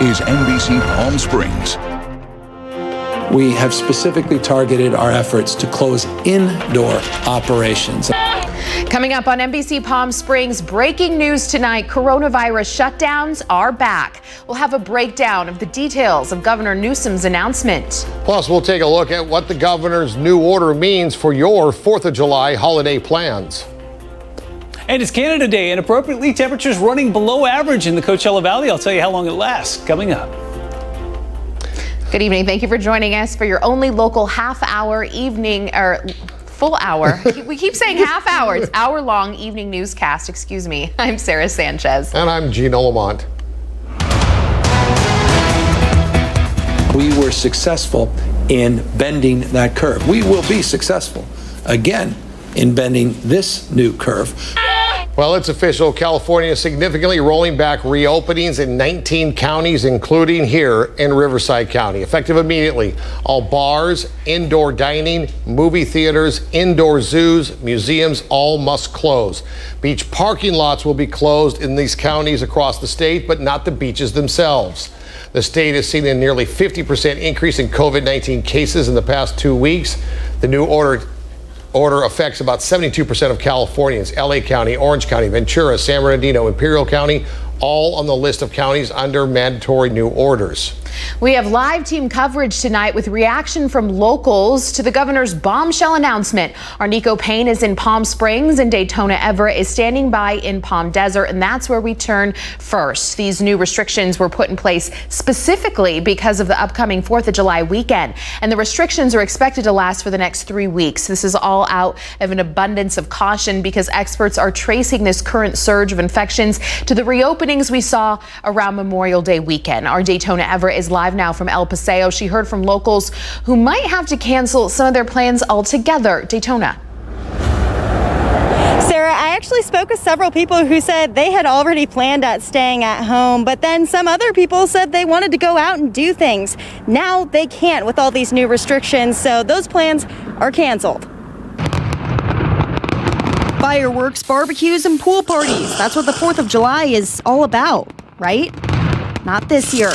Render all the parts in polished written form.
is NBC Palm Springs. We have specifically targeted our efforts to close indoor operations. Coming up on NBC Palm Springs, breaking news tonight, coronavirus shutdowns are back. We'll have a breakdown of the details of Governor Newsom's announcement. Plus, we'll take a look at what the governor's new order means for your 4th of July holiday plans. And it's Canada Day, and appropriately, temperatures running below average in the Coachella Valley. I'll tell you how long it lasts coming up. Good evening. Thank you for joining us for your only local half-hour evening or full hour. We keep saying half hour. It's hour-long evening newscast. Excuse me. I'm Sarah Sanchez. And I'm Gina Lamont. We were successful in bending that curve. We will be successful again in bending this new curve. Well, it's official. California is significantly rolling back reopenings in 19 counties, including here in Riverside County. Effective immediately, all bars, indoor dining, movie theaters, indoor zoos, museums, all must close. Beach parking lots will be closed in these counties across the state, but not the beaches themselves. The state has seen a nearly 50% increase in COVID-19 cases in the past 2 weeks. The new order affects about 72% of Californians. LA County, Orange County, Ventura, San Bernardino, Imperial County, all on the list of counties under mandatory new orders. We have live team coverage tonight with reaction from locals to the governor's bombshell announcement. Our Nico Payne is in Palm Springs and Daytona Everett is standing by in Palm Desert, and that's where we turn first. These new restrictions were put in place specifically because of the upcoming 4th of July weekend, and the restrictions are expected to last for the next 3 weeks. This is all out of an abundance of caution because experts are tracing this current surge of infections to the reopenings we saw around Memorial Day weekend. Our Daytona Everett is live now from El Paseo. She heard from locals who might have to cancel some of their plans altogether. Daytona. Sarah, I actually spoke with several people who said they had already planned at staying at home, but then some other people said they wanted to go out and do things. Now they can't with all these new restrictions, so those plans are canceled. Fireworks, barbecues, and pool parties. That's what the 4th of July is all about, right? Not this year.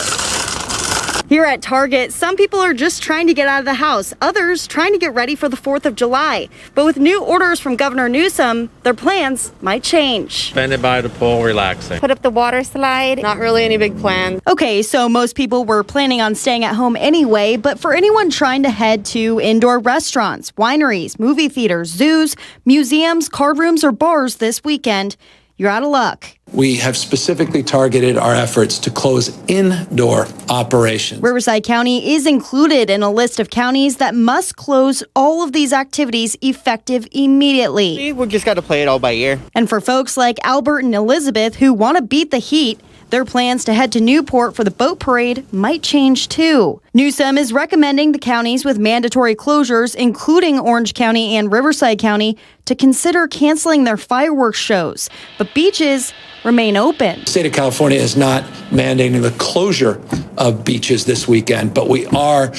Here at Target, some people are just trying to get out of the house, others trying to get ready for the 4th of July. But with new orders from Governor Newsom, their plans might change. Spending by the pool, relaxing. Put up the water slide. Not really any big plans. Okay, so most people were planning on staying at home anyway, but for anyone trying to head to indoor restaurants, wineries, movie theaters, zoos, museums, card rooms, or bars this weekend, you're out of luck. We have specifically targeted our efforts to close indoor operations. Riverside County is included in a list of counties that must close all of these activities effective immediately. We just got to play it all by ear. And for folks like Albert and Elizabeth who want to beat the heat, their plans to head to Newport for the boat parade might change too. Newsom is recommending the counties with mandatory closures, including Orange County and Riverside County, to consider canceling their fireworks shows. But beaches remain open. The state of California is not mandating the closure of beaches this weekend, but we are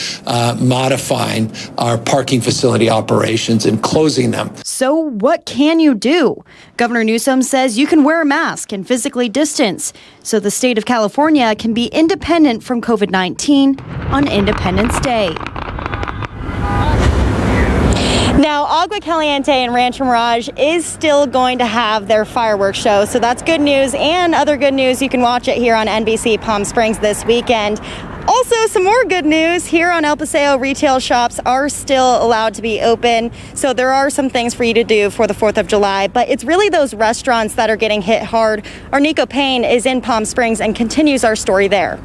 modifying our parking facility operations and closing them. So what can you do? Governor Newsom says you can wear a mask and physically distance, so the state of California can be independent from COVID-19 on Independence Day. Now, Agua Caliente and Rancho Mirage is still going to have their fireworks show, so that's good news. And other good news, you can watch it here on NBC Palm Springs this weekend. Also, some more good news here on El Paseo. Retail shops are still allowed to be open, so there are some things for you to do for the 4th of July, but it's really those restaurants that are getting hit hard. Our Nico Payne is in Palm Springs and continues our story there.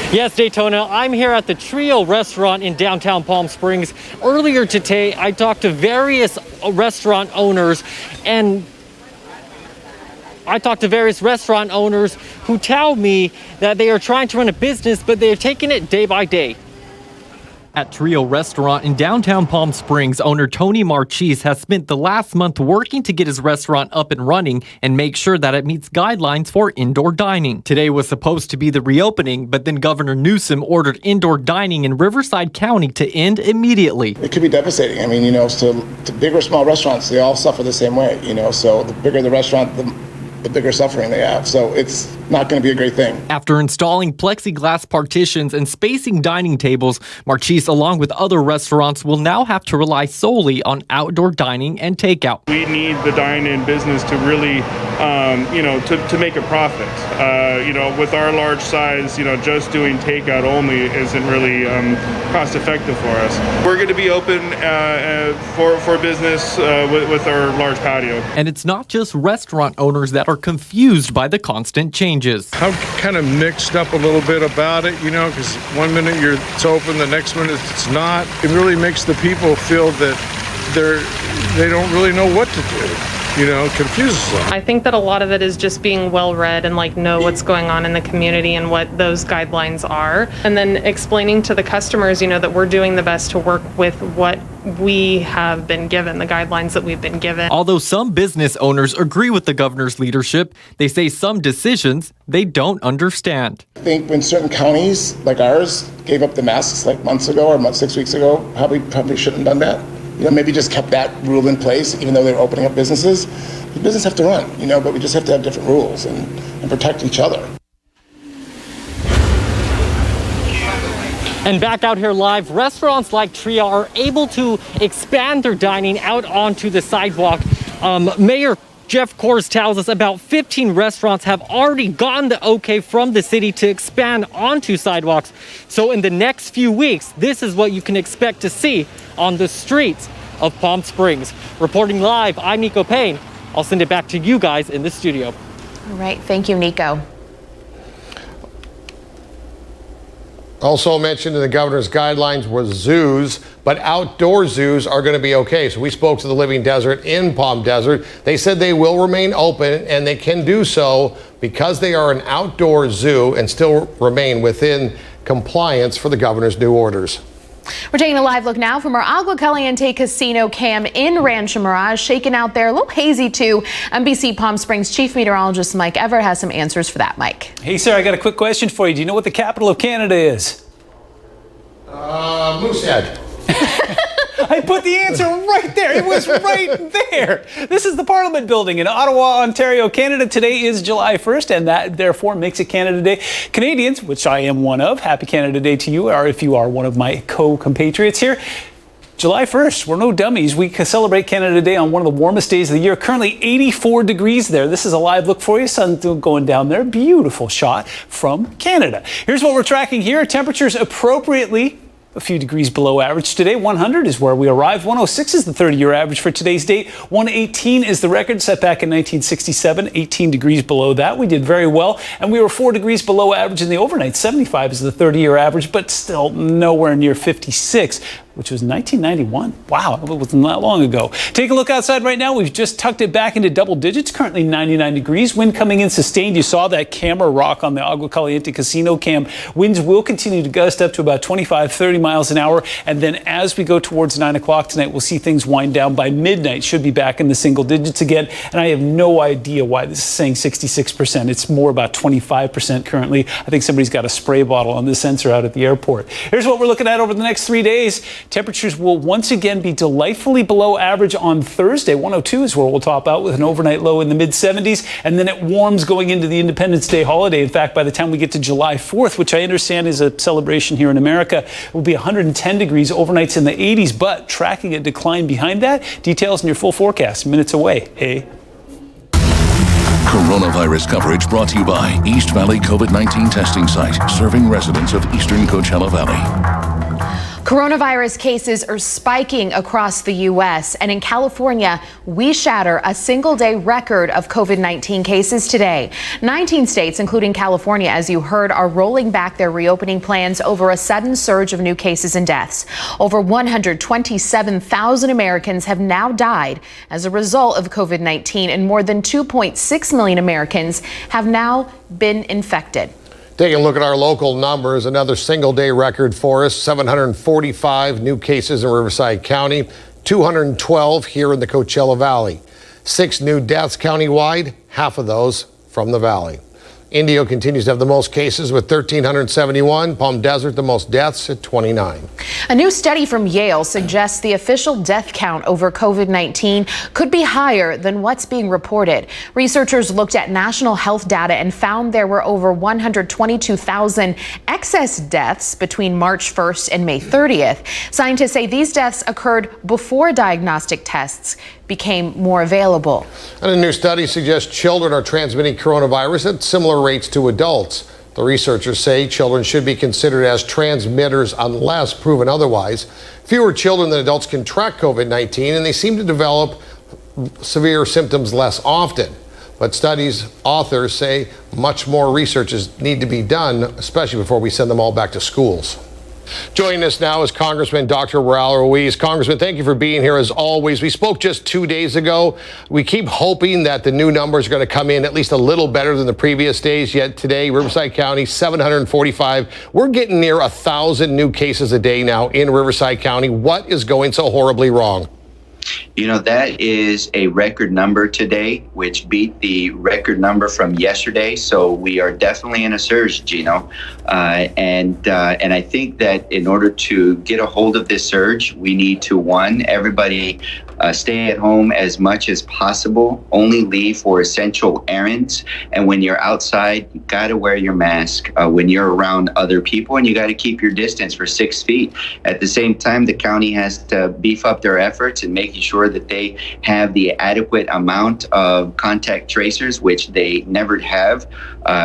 Yes, Daytona, I'm here at the Trio restaurant in downtown Palm Springs. Earlier today, I talked to various restaurant owners who tell me that they are trying to run a business, but they are taking it day by day. At Trio Restaurant in downtown Palm Springs, owner Tony Marchese has spent the last month working to get his restaurant up and running and make sure that it meets guidelines for indoor dining. Today was supposed to be the reopening, but then Governor Newsom ordered indoor dining in Riverside County to end immediately. It could be devastating. I mean, so to big or small restaurants, they all suffer the same way, so the bigger the restaurant, the bigger suffering they have. So it's not going to be a great thing. After installing plexiglass partitions and spacing dining tables, Marchese, along with other restaurants, will now have to rely solely on outdoor dining and takeout. We need the dine-in business to really, to make a profit. With our large size, just doing takeout only isn't really cost effective for us. We're going to be open for business with our large patio. And it's not just restaurant owners that are confused by the constant changes. I'm kind of mixed up a little bit about it, because one minute it's open, the next minute it's not. It really makes the people feel that they don't really know what to do. Confuses them. I think that a lot of it is just being well read and know what's going on in the community and what those guidelines are. And then explaining to the customers, that we're doing the best to work with what we have been given, the guidelines that we've been given. Although some business owners agree with the governor's leadership, they say some decisions they don't understand. I think when certain counties like ours gave up the masks months ago or 6 weeks ago, probably shouldn't have done that. Maybe just kept that rule in place, even though they were opening up businesses. The business have to run, but we just have to have different rules and protect each other. And back out here live, restaurants like Tria are able to expand their dining out onto the sidewalk. Mayor Jeff Kors tells us about 15 restaurants have already gotten the okay from the city to expand onto sidewalks. So in the next few weeks, this is what you can expect to see on the streets of Palm Springs. Reporting live, I'm Nico Payne. I'll send it back to you guys in the studio. All right, thank you, Nico. Also mentioned in the governor's guidelines was zoos, but outdoor zoos are going to be okay. So we spoke to the Living Desert in Palm Desert. They said they will remain open, and they can do so because they are an outdoor zoo and still remain within compliance for the governor's new orders. We're taking a live look now from our Agua Caliente Casino cam in Rancho Mirage. Shaken out there, a little hazy too. NBC Palm Springs Chief Meteorologist Mike Everett has some answers for that, Mike. Hey, sir, I got a quick question for you. Do you know what the capital of Canada is? Moosehead. I put the answer right there. It was right there. This is the Parliament Building in Ottawa, Ontario, Canada. Today is July 1st, and that therefore makes it Canada Day. Canadians, which I am one of, happy Canada Day to you, or if you are one of my co-compatriots here. July 1st, we're no dummies. We celebrate Canada Day on one of the warmest days of the year. Currently 84 degrees there. This is a live look for you. Sun going down there. Beautiful shot from Canada. Here's what we're tracking here. Temperatures appropriately a few degrees below average today. 100 is where we arrived. 106 is the 30-year average for today's date. 118 is the record set back in 1967. 18 degrees below that. We did very well, and we were 4 degrees below average in the overnight. 75 is the 30-year average, but still nowhere near 56, which was 1991. Wow, it wasn't that long ago. Take a look outside right now. We've just tucked it back into double digits, currently 99 degrees. Wind coming in sustained. You saw that camera rock on the Agua Caliente Casino cam. Winds will continue to gust up to about 25, 30 miles an hour. And then as we go towards 9 o'clock tonight, we'll see things wind down. By midnight, should be back in the single digits again. And I have no idea why this is saying 66%. It's more about 25% currently. I think somebody's got a spray bottle on the sensor out at the airport. Here's what we're looking at over the next 3 days. Temperatures will once again be delightfully below average on Thursday. 102 is where we'll top out with an overnight low in the mid-70s, and then it warms going into the Independence Day holiday. In fact, by the time we get to July 4th, which I understand is a celebration here in America, it will be 110 degrees, overnights in the 80s, but tracking a decline behind that. Details in your full forecast minutes away. Hey. Coronavirus coverage brought to you by East Valley COVID-19 testing site, serving residents of eastern Coachella Valley. Coronavirus cases are spiking across the U.S. and in California, we shatter a single-day record of COVID-19 cases today. 19 states, including California, as you heard, are rolling back their reopening plans over a sudden surge of new cases and deaths. Over 127,000 Americans have now died as a result of COVID-19, and more than 2.6 million Americans have now been infected. Taking a look at our local numbers, another single-day record for us, 745 new cases in Riverside County, 212 here in the Coachella Valley. 6 new deaths countywide, half of those from the valley. Indio continues to have the most cases with 1,371. Palm Desert, the most deaths at 29. A new study from Yale suggests the official death count over COVID-19 could be higher than what's being reported. Researchers looked at national health data and found there were over 122,000 excess deaths between March 1st and May 30th. Scientists say these deaths occurred before diagnostic tests became more available. And a new study suggests children are transmitting coronavirus at similar rates to adults. The researchers say children should be considered as transmitters unless proven otherwise. Fewer children than adults contract COVID-19, and they seem to develop severe symptoms less often. But studies authors say much more research need to be done, especially before we send them all back to schools. Joining us now is Congressman Dr. Raul Ruiz. Congressman, thank you for being here as always. We spoke just 2 days ago. We keep hoping that the new numbers are going to come in at least a little better than the previous days. Yet today, Riverside County, 745. We're getting near 1,000 new cases a day now in Riverside County. What is going so horribly wrong? You know, that is a record number today, which beat the record number from yesterday. So we are definitely in a surge, Gino. And I think that in order to get a hold of this surge, we need to, one, everybody stay at home as much as possible, only leave for essential errands. And when you're outside, you got to wear your mask when you're around other people, and you got to keep your distance for 6 feet. At the same time, the county has to beef up their efforts in making sure that they have the adequate amount of contact tracers, which they never have.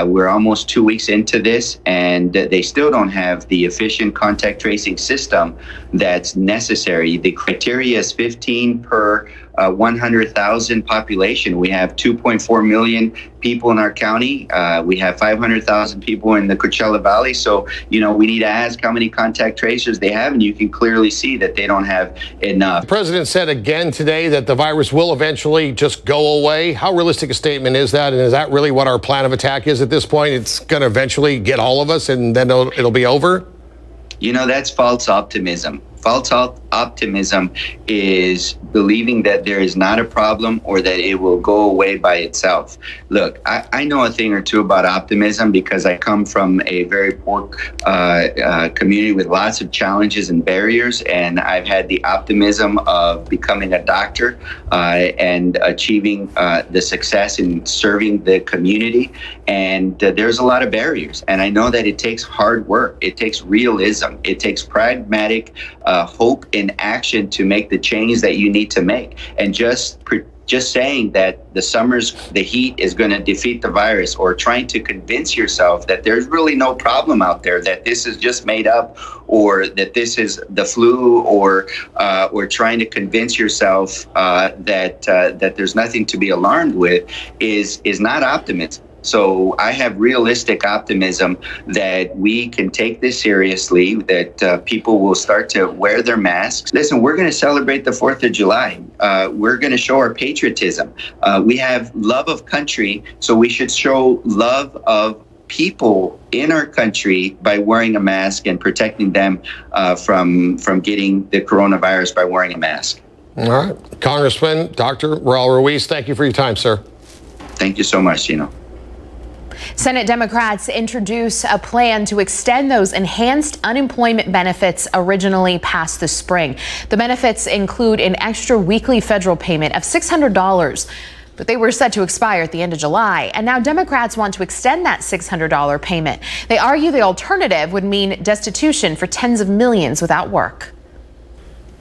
We're almost 2 weeks into this, and they still don't have the efficient contact tracing system that's necessary. The criteria is 15 per 100,000 population. We have 2.4 million people in our county. We have 500,000 people in the Coachella Valley. So, you know, we need to ask how many contact tracers they have, and you can clearly see that they don't have enough. The president said again today that the virus will eventually just go away. How realistic a statement is that? And is that really what our plan of attack is at this point? It's going to eventually get all of us and then it'll be over? You know, that's false optimism. False optimism is believing that there is not a problem or that it will go away by itself. Look, I know a thing or two about optimism because I come from a very poor community with lots of challenges and barriers, and I've had the optimism of becoming a doctor and achieving the success in serving the community. And there's a lot of barriers, and I know that it takes hard work. It takes realism. It takes pragmatic hope in action to make the change that you need to make. And just saying that the heat is going to defeat the virus, or trying to convince yourself that there's really no problem out there, that this is just made up, or that this is the flu, or trying to convince yourself that there's nothing to be alarmed with is not optimism. So I have realistic optimism that we can take this seriously, that people will start to wear their masks. Listen, we're going to celebrate the 4th of July. We're going to show our patriotism. We have love of country, so we should show love of people in our country by wearing a mask and protecting them from getting the coronavirus by wearing a mask. All right. Congressman Dr. Raul Ruiz, thank you for your time, sir. Thank you so much, Gino. Senate Democrats introduce a plan to extend those enhanced unemployment benefits originally passed this spring. The benefits include an extra weekly federal payment of $600, but they were set to expire at the end of July. And now Democrats want to extend that $600 payment. They argue the alternative would mean destitution for tens of millions without work.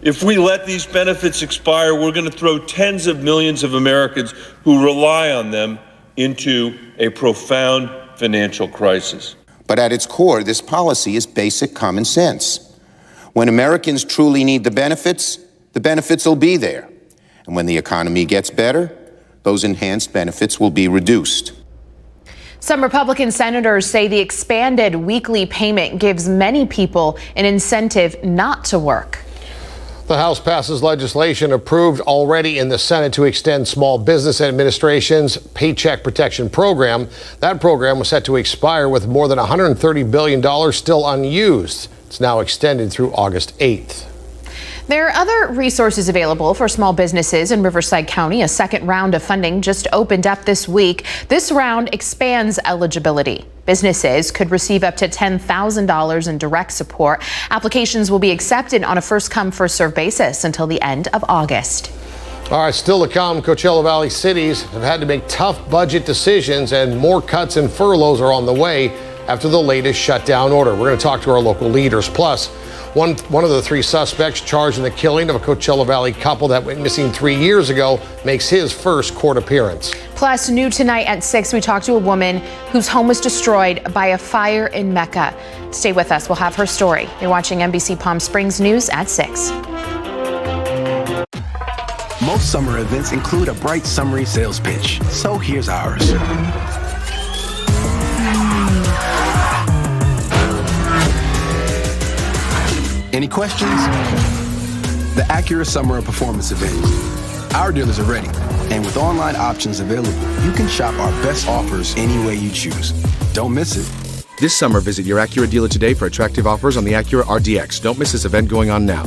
If we let these benefits expire, we're going to throw tens of millions of Americans who rely on them into a profound financial crisis. But at its core, this policy is basic common sense. When Americans truly need the benefits will be there. And when the economy gets better, those enhanced benefits will be reduced. Some Republican senators say the expanded weekly payment gives many people an incentive not to work. The House passes legislation approved already in the Senate to extend Small Business Administration's Paycheck Protection Program. That program was set to expire with more than $130 billion still unused. It's now extended through August 8th. There are other resources available for small businesses in Riverside County. A second round of funding just opened up this week. This round expands eligibility. Businesses could receive up to $10,000 in direct support. Applications will be accepted on a first-come, first-served basis until the end of August. All right, still to come, Coachella Valley cities have had to make tough budget decisions, and more cuts and furloughs are on the way after the latest shutdown order. We're going to talk to our local leaders. Plus, one of the three suspects charged in the killing of a Coachella Valley couple that went missing 3 years ago makes his first court appearance. Plus, new tonight at 6, we talk to a woman whose home was destroyed by a fire in Mecca. Stay with us. We'll have her story. You're watching NBC Palm Springs News at 6. Most summer events include a bright, summery sales pitch. So here's ours. Any questions? The Acura Summer of Performance event. Our dealers are ready, and with online options available, you can shop our best offers any way you choose. Don't miss it. This summer, visit your Acura dealer today for attractive offers on the Acura RDX. Don't miss this event going on now.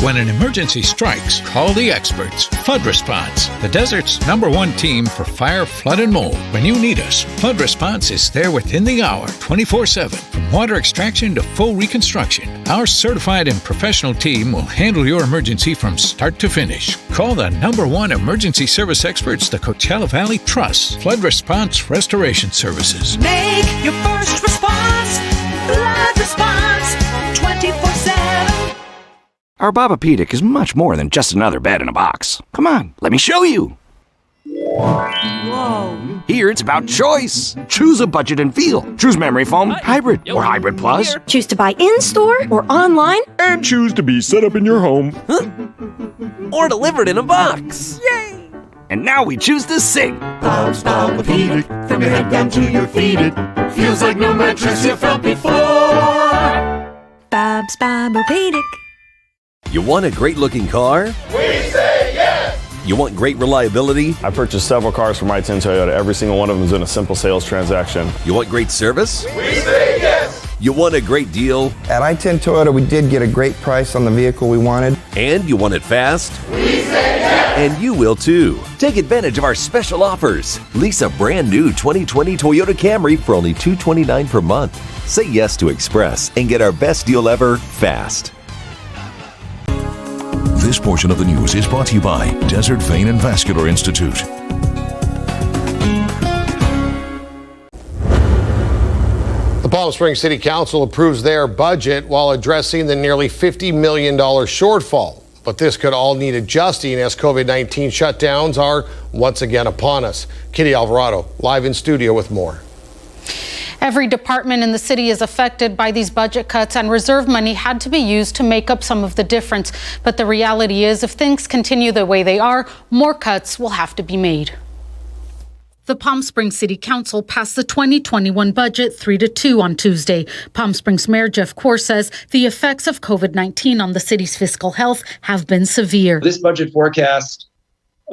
When an emergency strikes, call the experts. Flood Response, the desert's #1 team for fire, flood, and mold. When you need us, Flood Response is there within the hour, 24/7. From water extraction to full reconstruction, our certified and professional team will handle your emergency from start to finish. Call the #1 emergency service experts the Coachella Valley Trust. Flood Response Restoration Services. Make your first response. Flood Response, 24/7. Our Babapedic is much more than just another bed in a box. Come on, let me show you. Whoa. Here it's about choice. Choose a budget and feel. Choose memory foam, hybrid, or hybrid plus. Choose to buy in-store or online. And choose to be set up in your home. Or delivered in a box. Yay! And now we choose to sing. Bob's Babapedic, from your head down to your feet. It feels like no mattress you felt before. Bob's Babapedic. You want a great-looking car? We say yes! You want great reliability? I purchased several cars from I-10 Toyota. Every single one of them is in a simple sales transaction. You want great service? We say yes! You want a great deal? At I-10 Toyota, we did get a great price on the vehicle we wanted. And you want it fast? We say yes! And you will too. Take advantage of our special offers. Lease a brand new 2020 Toyota Camry for only $229 per month. Say yes to Express and get our best deal ever fast. This portion of the news is brought to you by Desert Vein and Vascular Institute. The Palm Springs City Council approves their budget while addressing the nearly $50 million shortfall. But this could all need adjusting as COVID-19 shutdowns are once again upon us. Kitty Alvarado, live in studio with more. Every department in the city is affected by these budget cuts, and reserve money had to be used to make up some of the difference. But the reality is, if things continue the way they are, more cuts will have to be made. The Palm Springs City Council passed the 2021 budget 3-2 on Tuesday. Palm Springs Mayor Jeff Kaur says the effects of COVID-19 on the city's fiscal health have been severe. This budget forecast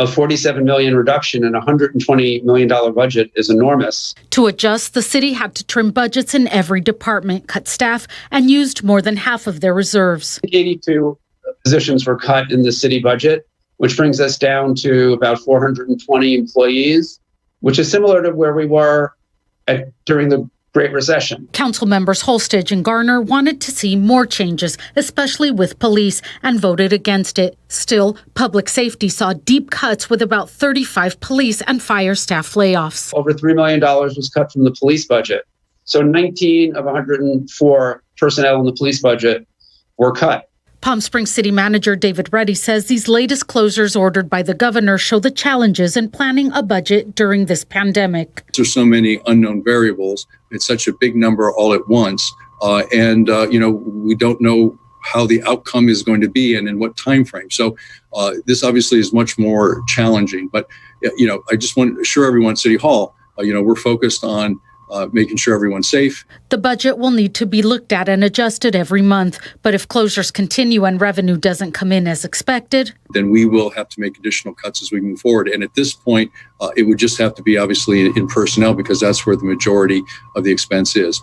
of $47 million reduction in a $120 million budget is enormous. To adjust, the city had to trim budgets in every department, cut staff, and used more than half of their reserves. 82 positions were cut in the city budget, which brings us down to about 420 employees, which is similar to where we were during the Great Recession. Council members Holstage and Garner wanted to see more changes, especially with police, and voted against it. Still, public safety saw deep cuts with about 35 police and fire staff layoffs. Over $3 million was cut from the police budget. So 19 of 104 personnel in the police budget were cut. Palm Springs City Manager David Reddy says these latest closures ordered by the governor show the challenges in planning a budget during this pandemic. There's so many unknown variables. It's such a big number all at once. We don't know how the outcome is going to be and in what time frame. So this obviously is much more challenging. But, I just want to assure everyone at City Hall, we're focused on making sure everyone's safe. The budget will need to be looked at and adjusted every month. But if closures continue and revenue doesn't come in as expected, then we will have to make additional cuts as we move forward. And at this point, it would just have to be obviously in personnel because that's where the majority of the expense is.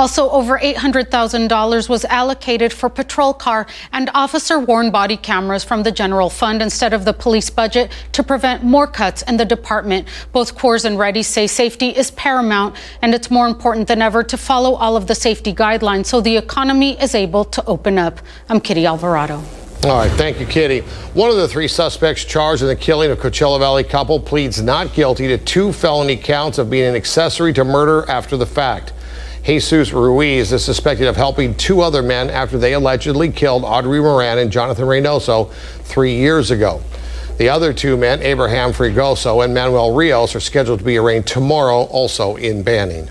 Also, over $800,000 was allocated for patrol car and officer-worn body cameras from the general fund instead of the police budget to prevent more cuts in the department. Both Coors and Reddy say safety is paramount, and it's more important than ever to follow all of the safety guidelines so the economy is able to open up. I'm Kitty Alvarado. All right, thank you, Kitty. One of the 3 suspects charged in the killing of Coachella Valley couple pleads not guilty to 2 felony counts of being an accessory to murder after the fact. Jesus Ruiz is suspected of helping 2 other men after they allegedly killed Audrey Moran and Jonathan Reynoso 3 years ago. The other 2 men, Abraham Frigoso and Manuel Rios, are scheduled to be arraigned tomorrow, also in Banning.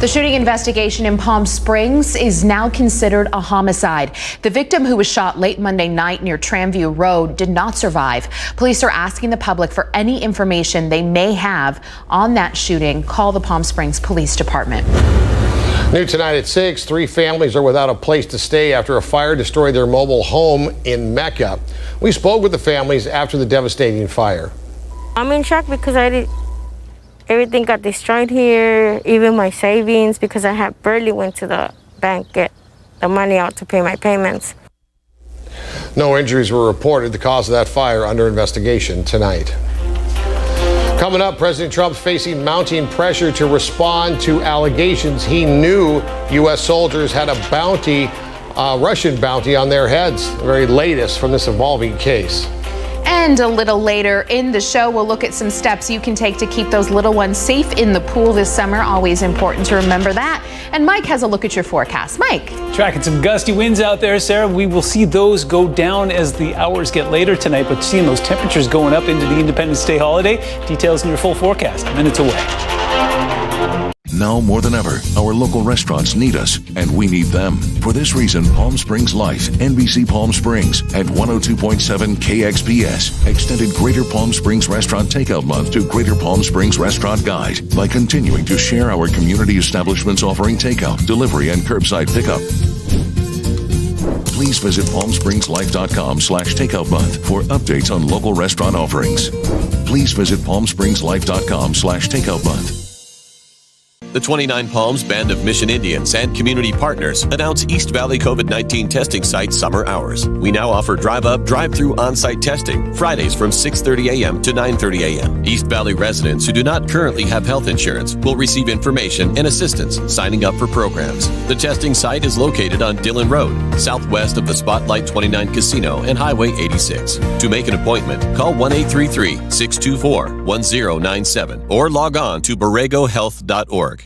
The shooting investigation in Palm Springs is now considered a homicide. The victim, who was shot late Monday night near Tramview Road, did not survive. Police are asking the public for any information they may have on that shooting. Call the Palm Springs Police Department. New tonight at 6, 3 families are without a place to stay after a fire destroyed their mobile home in Mecca. We spoke with the families after the devastating fire. I'm in shock because everything got destroyed here, even my savings, because I had barely went to the bank get the money out to pay my payments. No injuries were reported. The cause of that fire under investigation tonight. Coming up, President Trump's facing mounting pressure to respond to allegations he knew U.S. soldiers had a bounty, Russian bounty on their heads. The very latest from this evolving case. And a little later in the show, we'll look at some steps you can take to keep those little ones safe in the pool this summer. Always important to remember that. And Mike has a look at your forecast. Mike. Tracking some gusty winds out there, Sarah. We will see those go down as the hours get later tonight, but seeing those temperatures going up into the Independence Day holiday. Details in your full forecast minutes away. Now more than ever, our local restaurants need us, and we need them. For this reason, Palm Springs Life, NBC Palm Springs, and 102.7 KXPS extended Greater Palm Springs Restaurant Takeout Month to Greater Palm Springs Restaurant Guide by continuing to share our community establishments offering takeout, delivery, and curbside pickup. Please visit palmspringslife.com/takeout month for updates on local restaurant offerings. Please visit palmspringslife.com/takeout month. The 29 Palms Band of Mission Indians and community partners announce East Valley COVID-19 testing site summer hours. We now offer drive-up, drive-through on-site testing, Fridays from 6:30 a.m. to 9:30 a.m. East Valley residents who do not currently have health insurance will receive information and assistance signing up for programs. The testing site is located on Dillon Road, southwest of the Spotlight 29 Casino and Highway 86. To make an appointment, call 1-833-624-1097 or log on to borregohealth.org.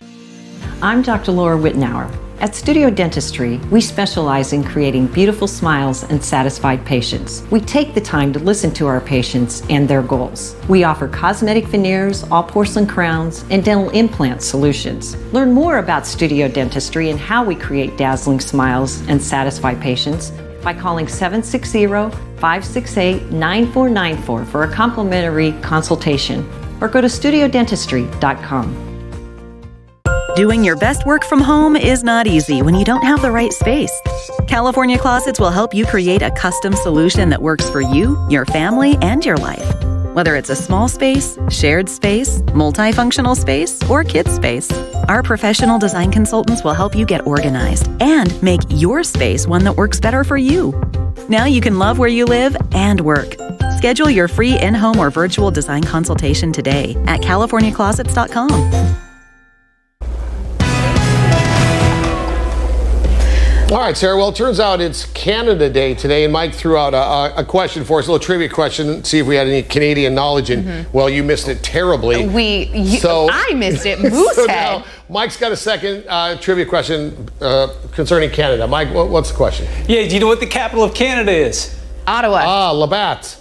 I'm Dr. Laura Wittenauer. At Studio Dentistry, we specialize in creating beautiful smiles and satisfied patients. We take the time to listen to our patients and their goals. We offer cosmetic veneers, all porcelain crowns, and dental implant solutions. Learn more about Studio Dentistry and how we create dazzling smiles and satisfied patients by calling 760-568-9494 for a complimentary consultation, or go to studiodentistry.com. Doing your best work from home is not easy when you don't have the right space. California Closets will help you create a custom solution that works for you, your family, and your life. Whether it's a small space, shared space, multifunctional space, or kids space, our professional design consultants will help you get organized and make your space one that works better for you. Now you can love where you live and work. Schedule your free in-home or virtual design consultation today at californiaclosets.com. All right, Sarah. Well, it turns out it's Canada Day today, and Mike threw out a question for us, a little trivia question, see if we had any Canadian knowledge. And well, you missed it terribly. I missed it. Moosehead. So now Mike's got a second trivia question concerning Canada. Mike, what's the question? Yeah, do you know what the capital of Canada is? Ottawa. Labatt.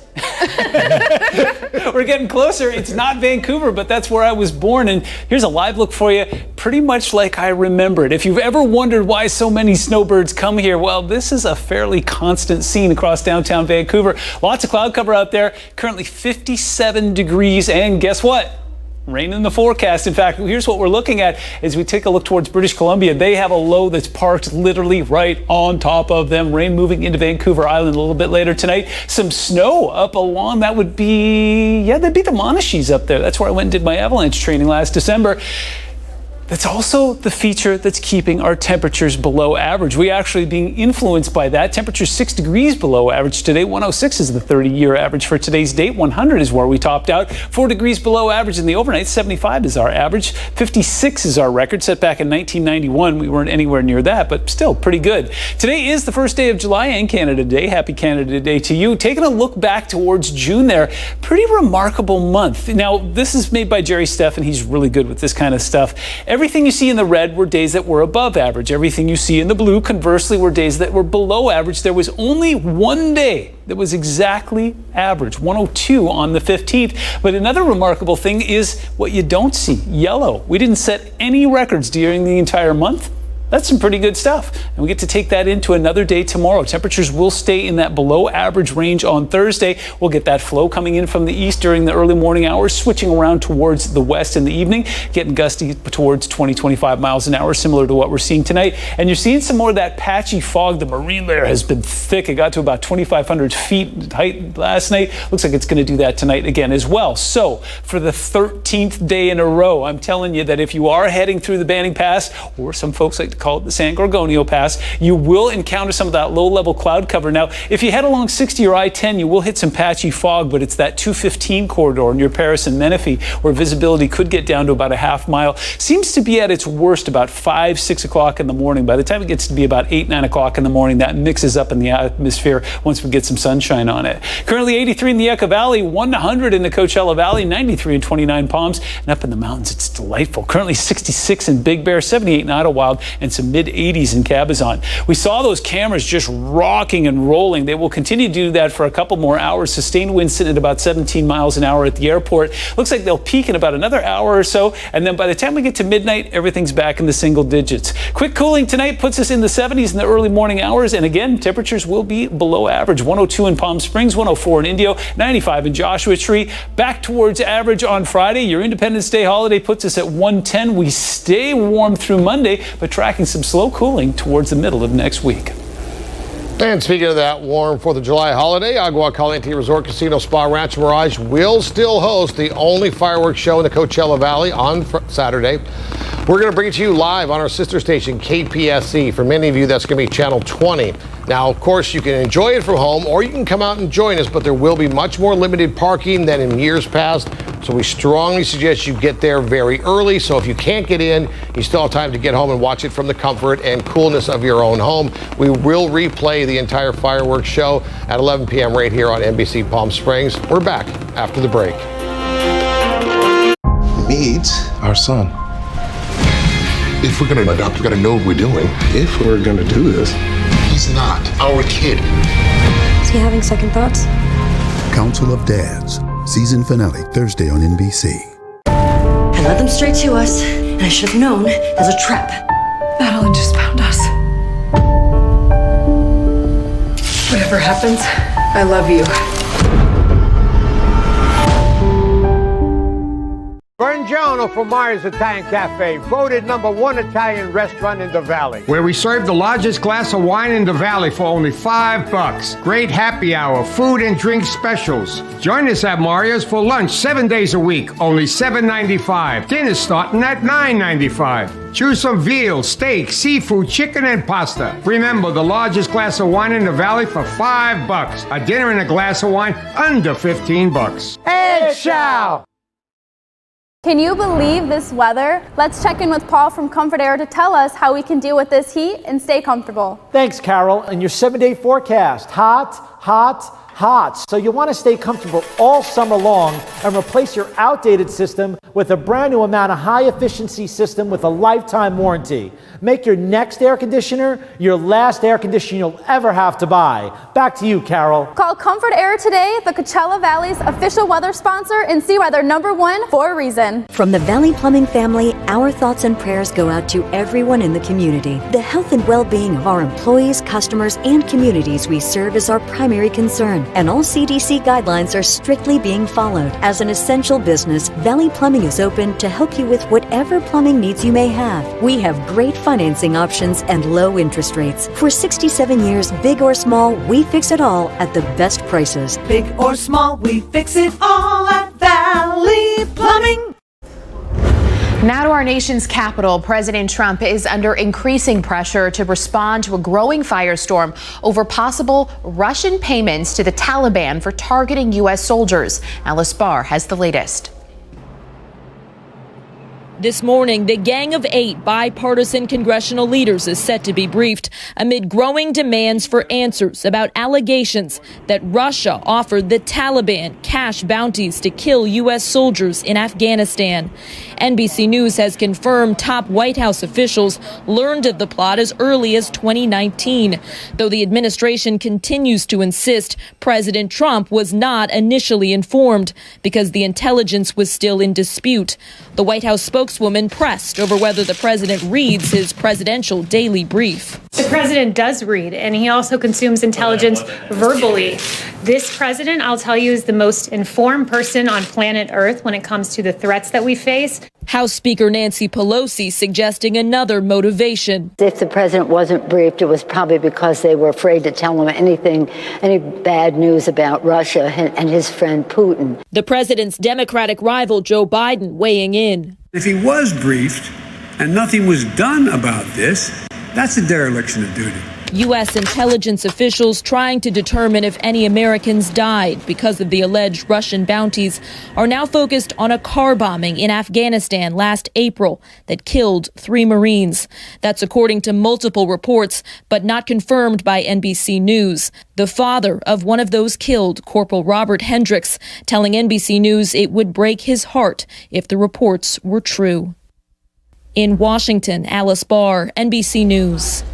We're getting closer. It's not Vancouver, but that's where I was born. And here's a live look for you, pretty much like I remember it. If you've ever wondered why so many snowbirds come here, well, this is a fairly constant scene across downtown Vancouver. Lots of cloud cover out there. Currently 57 degrees. And guess what? Rain in the forecast. In fact, here's what we're looking at as we take a look towards British Columbia. They have a low that's parked literally right on top of them. Rain moving into Vancouver Island a little bit later tonight. Some snow up along, that would be, that'd be the Monashees up there. That's where I went and did my avalanche training last December. that's also the feature that's keeping our temperatures below average. We actually being influenced by that. Temperatures 6 degrees below average today. 106 is the 30-year average for today's date. 100 is where we topped out. 4 degrees below average in the overnight. 75 is our average. 56 is our record set back in 1991. We weren't anywhere near that, but still pretty good. Today is the first day of July and Canada Day. Happy Canada Day to you. Taking a look back towards June there. Pretty remarkable month. Now, this is made by Jerry Steffen. He's really good with this kind of stuff. Everything you see in the red were days that were above average. Everything you see in the blue, conversely, were days that were below average. There was only one day that was exactly average, 102 on the 15th. But another remarkable thing is what you don't see, yellow. We didn't set any records during the entire month. That's some pretty good stuff. And we get to take that into another day tomorrow. Temperatures will stay in that below average range on Thursday. We'll get that flow coming in from the east during the early morning hours, switching around towards the west in the evening, getting gusty towards 20-25 miles an hour, similar to what we're seeing tonight. And you're seeing some more of that patchy fog. The marine layer has been thick. It got to about 2,500 feet height last night. Looks like it's going to do that tonight again as well. So for the 13th day in a row, I'm telling you that if you are heading through the Banning Pass, or some folks like to call it the San Gorgonio Pass, you will encounter some of that low-level cloud cover. Now, if you head along 60 or I-10, you will hit some patchy fog, but it's that 215 corridor near Paris and Menifee where visibility could get down to about a half mile. Seems to be at its worst about 5, 6 o'clock in the morning. By the time it gets to be about 8, 9 o'clock in the morning, that mixes up in the atmosphere once we get some sunshine on it. Currently 83 in the Yucca Valley, 100 in the Coachella Valley, 93 in 29 Palms, and up in the mountains, it's delightful. Currently 66 in Big Bear, 78 in Idlewild, and some mid-80s in Cabazon. We saw those cameras just rocking and rolling. They will continue to do that for a couple more hours. Sustained winds sitting at about 17 miles an hour at the airport. Looks like they'll peak in about another hour or so, and then by the time we get to midnight, everything's back in the single digits. Quick cooling tonight puts us in the 70s in the early morning hours, and again, temperatures will be below average. 102 in Palm Springs, 104 in Indio, 95 in Joshua Tree. Back towards average on Friday. Your Independence Day holiday puts us at 110. We stay warm through Monday, but tracking some slow cooling towards the middle of next week. And speaking of that warm 4th of July holiday, Agua Caliente Resort Casino Spa Ranch Mirage will still host the only fireworks show in the Coachella Valley on Saturday. We're going to bring it to you live on our sister station, KPSC. For many of you, that's going to be channel 20. Now, of course, you can enjoy it from home or you can come out and join us, but there will be much more limited parking than in years past. So we strongly suggest you get there very early. So if you can't get in, you still have time to get home and watch it from the comfort and coolness of your own home. We will replay the entire fireworks show at 11 p.m. right here on NBC Palm Springs. We're back after the break. Meet our son. If we're going to adopt, we've got to know what we're doing. If we're going to do this, he's not our kid. Is he having second thoughts? Council of Dads, season finale, Thursday on NBC. I led them straight to us, and I should have known it was a trap. Madeline just found us. Whatever happens, I love you. Buongiorno from Myers Italian Cafe, voted #1 Italian restaurant in the Valley. Where we serve the largest glass of wine in the Valley for only $5. Great happy hour, food and drink specials. Join us at Mario's for lunch 7 days a week, only $7.95. Dinner starting at $9.95. Choose some veal, steak, seafood, chicken, and pasta. Remember, the largest glass of wine in the Valley for $5. A dinner and a glass of wine under $15. Hey, ciao! Can you believe this weather? Let's check in with Paul from Comfort Air to tell us how we can deal with this heat and stay comfortable. Thanks, Carol. And your 7-day forecast, hot, hot, hot. So you want to stay comfortable all summer long and replace your outdated system with a brand new amount of high efficiency system with a lifetime warranty. Make your next air conditioner your last air conditioner you'll ever have to buy. Back to you, Carol. Call Comfort Air today, the Coachella Valley's official weather sponsor, and see why they're #1 for a reason. From the Valley Plumbing family, our thoughts and prayers go out to everyone in the community. The health and well-being of our employees, customers, and communities we serve is our primary concern, and all CDC guidelines are strictly being followed. As an essential business, Valley Plumbing is open to help you with whatever plumbing needs you may have. We have great financing options and low interest rates. For 67 years, big or small, we fix it all at the best prices. Big or small, we fix it all at Valley Plumbing. Now to our nation's capital. President Trump is under increasing pressure to respond to a growing firestorm over possible Russian payments to the Taliban for targeting U.S. soldiers. Alice Barr has the latest. This morning, the Gang of 8 bipartisan congressional leaders is set to be briefed amid growing demands for answers about allegations that Russia offered the Taliban cash bounties to kill U.S. soldiers in Afghanistan. NBC News has confirmed top White House officials learned of the plot as early as 2019, though the administration continues to insist President Trump was not initially informed because the intelligence was still in dispute. The White House spokeswoman pressed over whether the president reads his presidential daily brief. The president does read, and he also consumes intelligence verbally. This president, I'll tell you, is the most informed person on planet Earth when it comes to the threats that we face. House Speaker Nancy Pelosi suggesting another motivation. If the president wasn't briefed, it was probably because they were afraid to tell him any bad news about Russia and his friend Putin. The president's Democratic rival Joe Biden weighing in. If he was briefed and nothing was done about this, that's a dereliction of duty. U.S. intelligence officials trying to determine if any Americans died because of the alleged Russian bounties are now focused on a car bombing in Afghanistan last April that killed 3 Marines. That's according to multiple reports, but not confirmed by NBC News. The father of one of those killed, Corporal Robert Hendricks, telling NBC News it would break his heart if the reports were true. In Washington, Alice Barr, NBC News.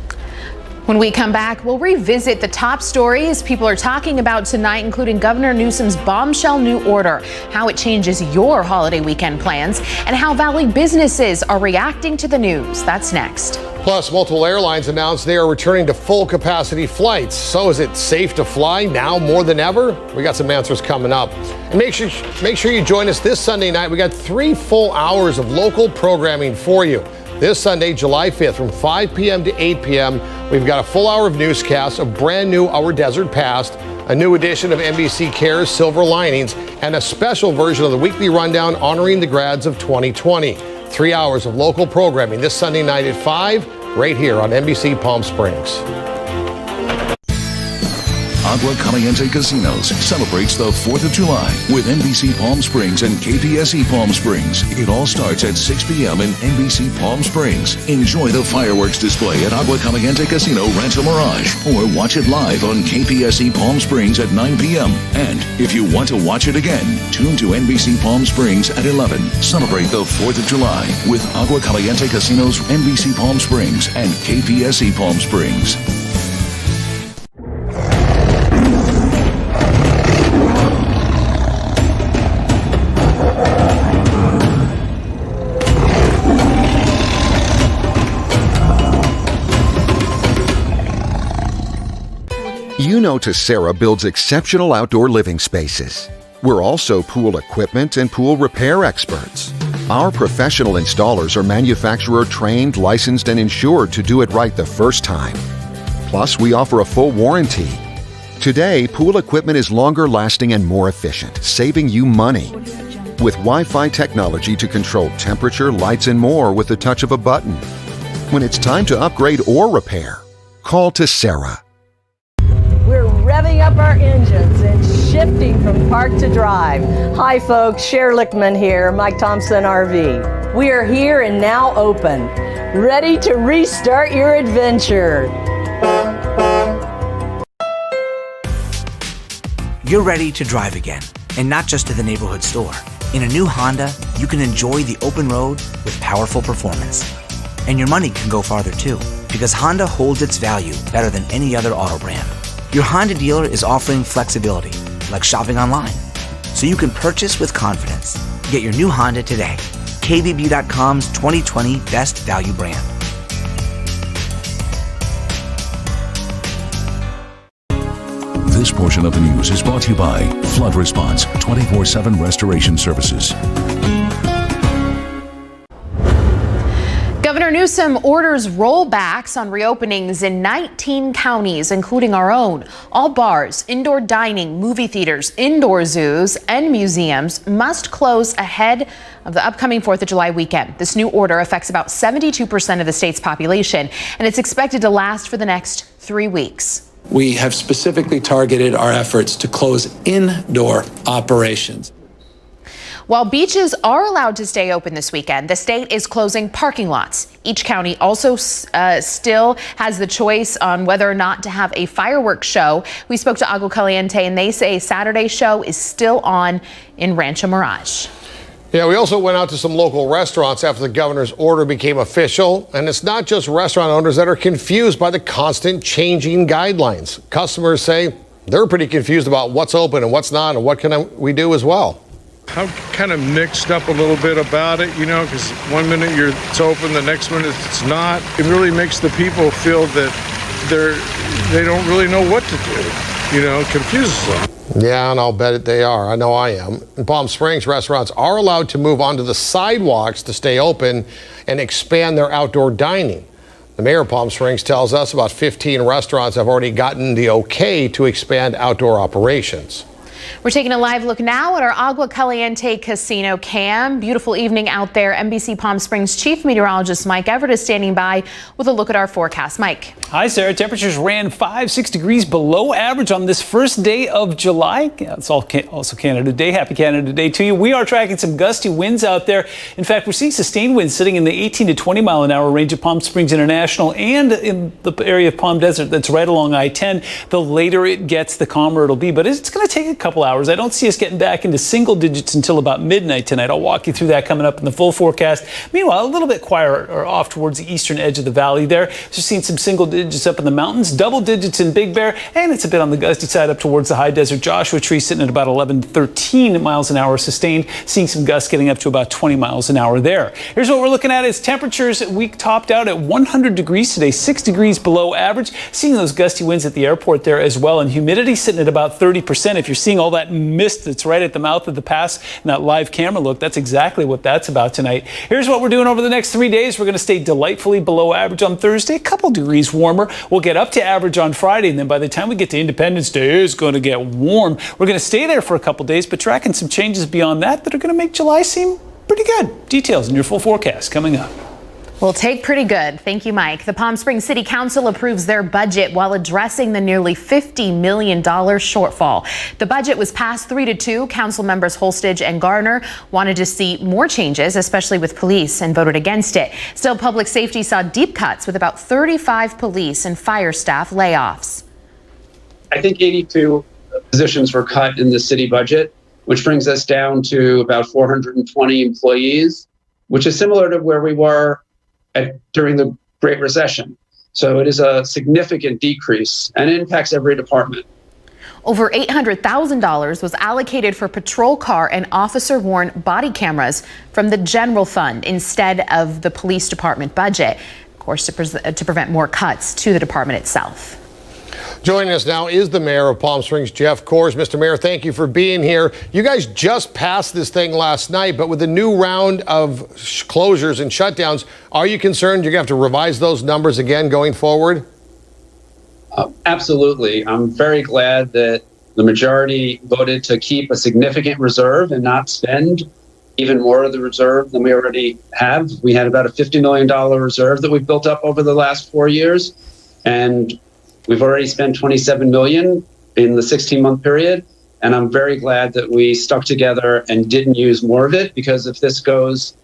When we come back, we'll revisit the top stories people are talking about tonight, including Governor Newsom's bombshell new order, how it changes your holiday weekend plans, and how Valley businesses are reacting to the news. That's next. Plus, multiple airlines announced they are returning to full capacity flights. So is it safe to fly now more than ever? We got some answers coming up. And make sure you join us this Sunday night. We got 3 full hours of local programming for you. This Sunday, July 5th, from 5 p.m. to 8 p.m., we've got a full hour of newscasts, a brand new Our Desert Past, a new edition of NBC Cares Silver Linings, and a special version of the weekly rundown honoring the grads of 2020. 3 hours of local programming this Sunday night at 5, right here on NBC Palm Springs. Agua Caliente Casinos celebrates the 4th of July with NBC Palm Springs and KPSE Palm Springs. It all starts at 6 p.m. in NBC Palm Springs. Enjoy the fireworks display at Agua Caliente Casino Rancho Mirage, or watch it live on KPSE Palm Springs at 9 p.m. And if you want to watch it again, tune to NBC Palm Springs at 11. Celebrate the 4th of July with Agua Caliente Casinos, NBC Palm Springs, and KPSE Palm Springs. You know Tessera builds exceptional outdoor living spaces. We're also pool equipment and pool repair experts. Our professional installers are manufacturer trained, licensed, and insured to do it right the first time. Plus, we offer a full warranty. Today, pool equipment is longer lasting and more efficient, saving you money. With Wi-Fi technology to control temperature, lights, and more with the touch of a button. When it's time to upgrade or repair, call Tessera. We're revving up our engines and shifting from park to drive. Hi folks, Cher Lichtman here, Mike Thompson RV. We are here and now open, ready to restart your adventure. You're ready to drive again, and not just to the neighborhood store. In a new Honda, you can enjoy the open road with powerful performance. And your money can go farther too, because Honda holds its value better than any other auto brand. Your Honda dealer is offering flexibility, like shopping online, so you can purchase with confidence. Get your new Honda today. KBB.com's 2020 Best Value Brand. This portion of the news is brought to you by Flood Response 24/7 Restoration Services. Governor Newsom orders rollbacks on reopenings in 19 counties, including our own. All bars, indoor dining, movie theaters, indoor zoos, and museums must close ahead of the upcoming 4th of July weekend. This new order affects about 72% of the state's population, and it's expected to last for the next 3 weeks. We have specifically targeted our efforts to close indoor operations. While beaches are allowed to stay open this weekend, the state is closing parking lots. Each county also still has the choice on whether or not to have a fireworks show. We spoke to Agua Caliente, and they say Saturday's show is still on in Rancho Mirage. Yeah, we also went out to some local restaurants after the governor's order became official. And it's not just restaurant owners that are confused by the constant changing guidelines. Customers say they're pretty confused about what's open and what's not, and what can we do as well. I'm kind of mixed up a little bit about it, you know, because one minute it's open, the next minute it's not. It really makes the people feel that they don't really know what to do, you know, it confuses them. Yeah, and I'll bet they are. I know I am. In Palm Springs, restaurants are allowed to move onto the sidewalks to stay open and expand their outdoor dining. The mayor of Palm Springs tells us about 15 restaurants have already gotten the okay to expand outdoor operations. We're taking a live look now at our Agua Caliente casino cam. Beautiful evening out there. NBC Palm Springs Chief Meteorologist Mike Everett is standing by with a look at our forecast. Mike. Hi, Sarah. Temperatures ran 5-6 degrees below average on this first day of July. Yeah, it's also Canada Day. Happy Canada Day to you. We are tracking some gusty winds out there. In fact, we're seeing sustained winds sitting in the 18 to 20 mile an hour range at Palm Springs International and in the area of Palm Desert that's right along I-10. The later it gets, the calmer it'll be, but it's going to take a couple hours. I don't see us getting back into single digits until about midnight tonight. I'll walk you through that coming up in the full forecast. Meanwhile, a little bit quieter or off towards the eastern edge of the valley there. Just seeing some single digits up in the mountains, double digits in Big Bear, and it's a bit on the gusty side up towards the high desert. Joshua Tree sitting at about 11 to 13 miles an hour sustained, seeing some gusts getting up to about 20 miles an hour there. Here's what we're looking at is temperatures. We topped out at 100 degrees today, 6 degrees below average. Seeing those gusty winds at the airport there as well, and humidity sitting at about 30%. If you're seeing all that mist that's right at the mouth of the pass and that live camera look, that's exactly what that's about tonight. Here's what we're doing over the next 3 days. We're going to stay delightfully below average on Thursday, a couple degrees warmer. We'll get up to average on Friday, and then by the time we get to Independence Day, it's going to get warm. We're going to stay there for a couple days, but tracking some changes beyond that are going to make July seem pretty good. Details in your full forecast coming up. We'll take pretty good. Thank you, Mike. The Palm Springs City Council approves their budget while addressing the nearly $50 million shortfall. The budget was passed 3-2. Council members Holstage and Garner wanted to see more changes, especially with police, and voted against it. Still, public safety saw deep cuts with about 35 police and fire staff layoffs. I think 82 positions were cut in the city budget, which brings us down to about 420 employees, which is similar to where we were during the Great Recession. So it is a significant decrease and it impacts every department. Over $800,000 was allocated for patrol car and officer-worn body cameras from the general fund instead of the police department budget, of course, to prevent more cuts to the department itself. Joining us now is the mayor of Palm Springs, Jeff Kors. Mr. Mayor, thank you for being here. You guys just passed this thing last night, but with the new round of closures and shutdowns, are you concerned you're going to have to revise those numbers again going forward? Absolutely. I'm very glad that the majority voted to keep a significant reserve and not spend even more of the reserve than we already have. We had about a $50 million reserve that we've built up over the last 4 years, and we've already spent $27 million in the 16-month period, and I'm very glad that we stuck together and didn't use more of it, because if this goes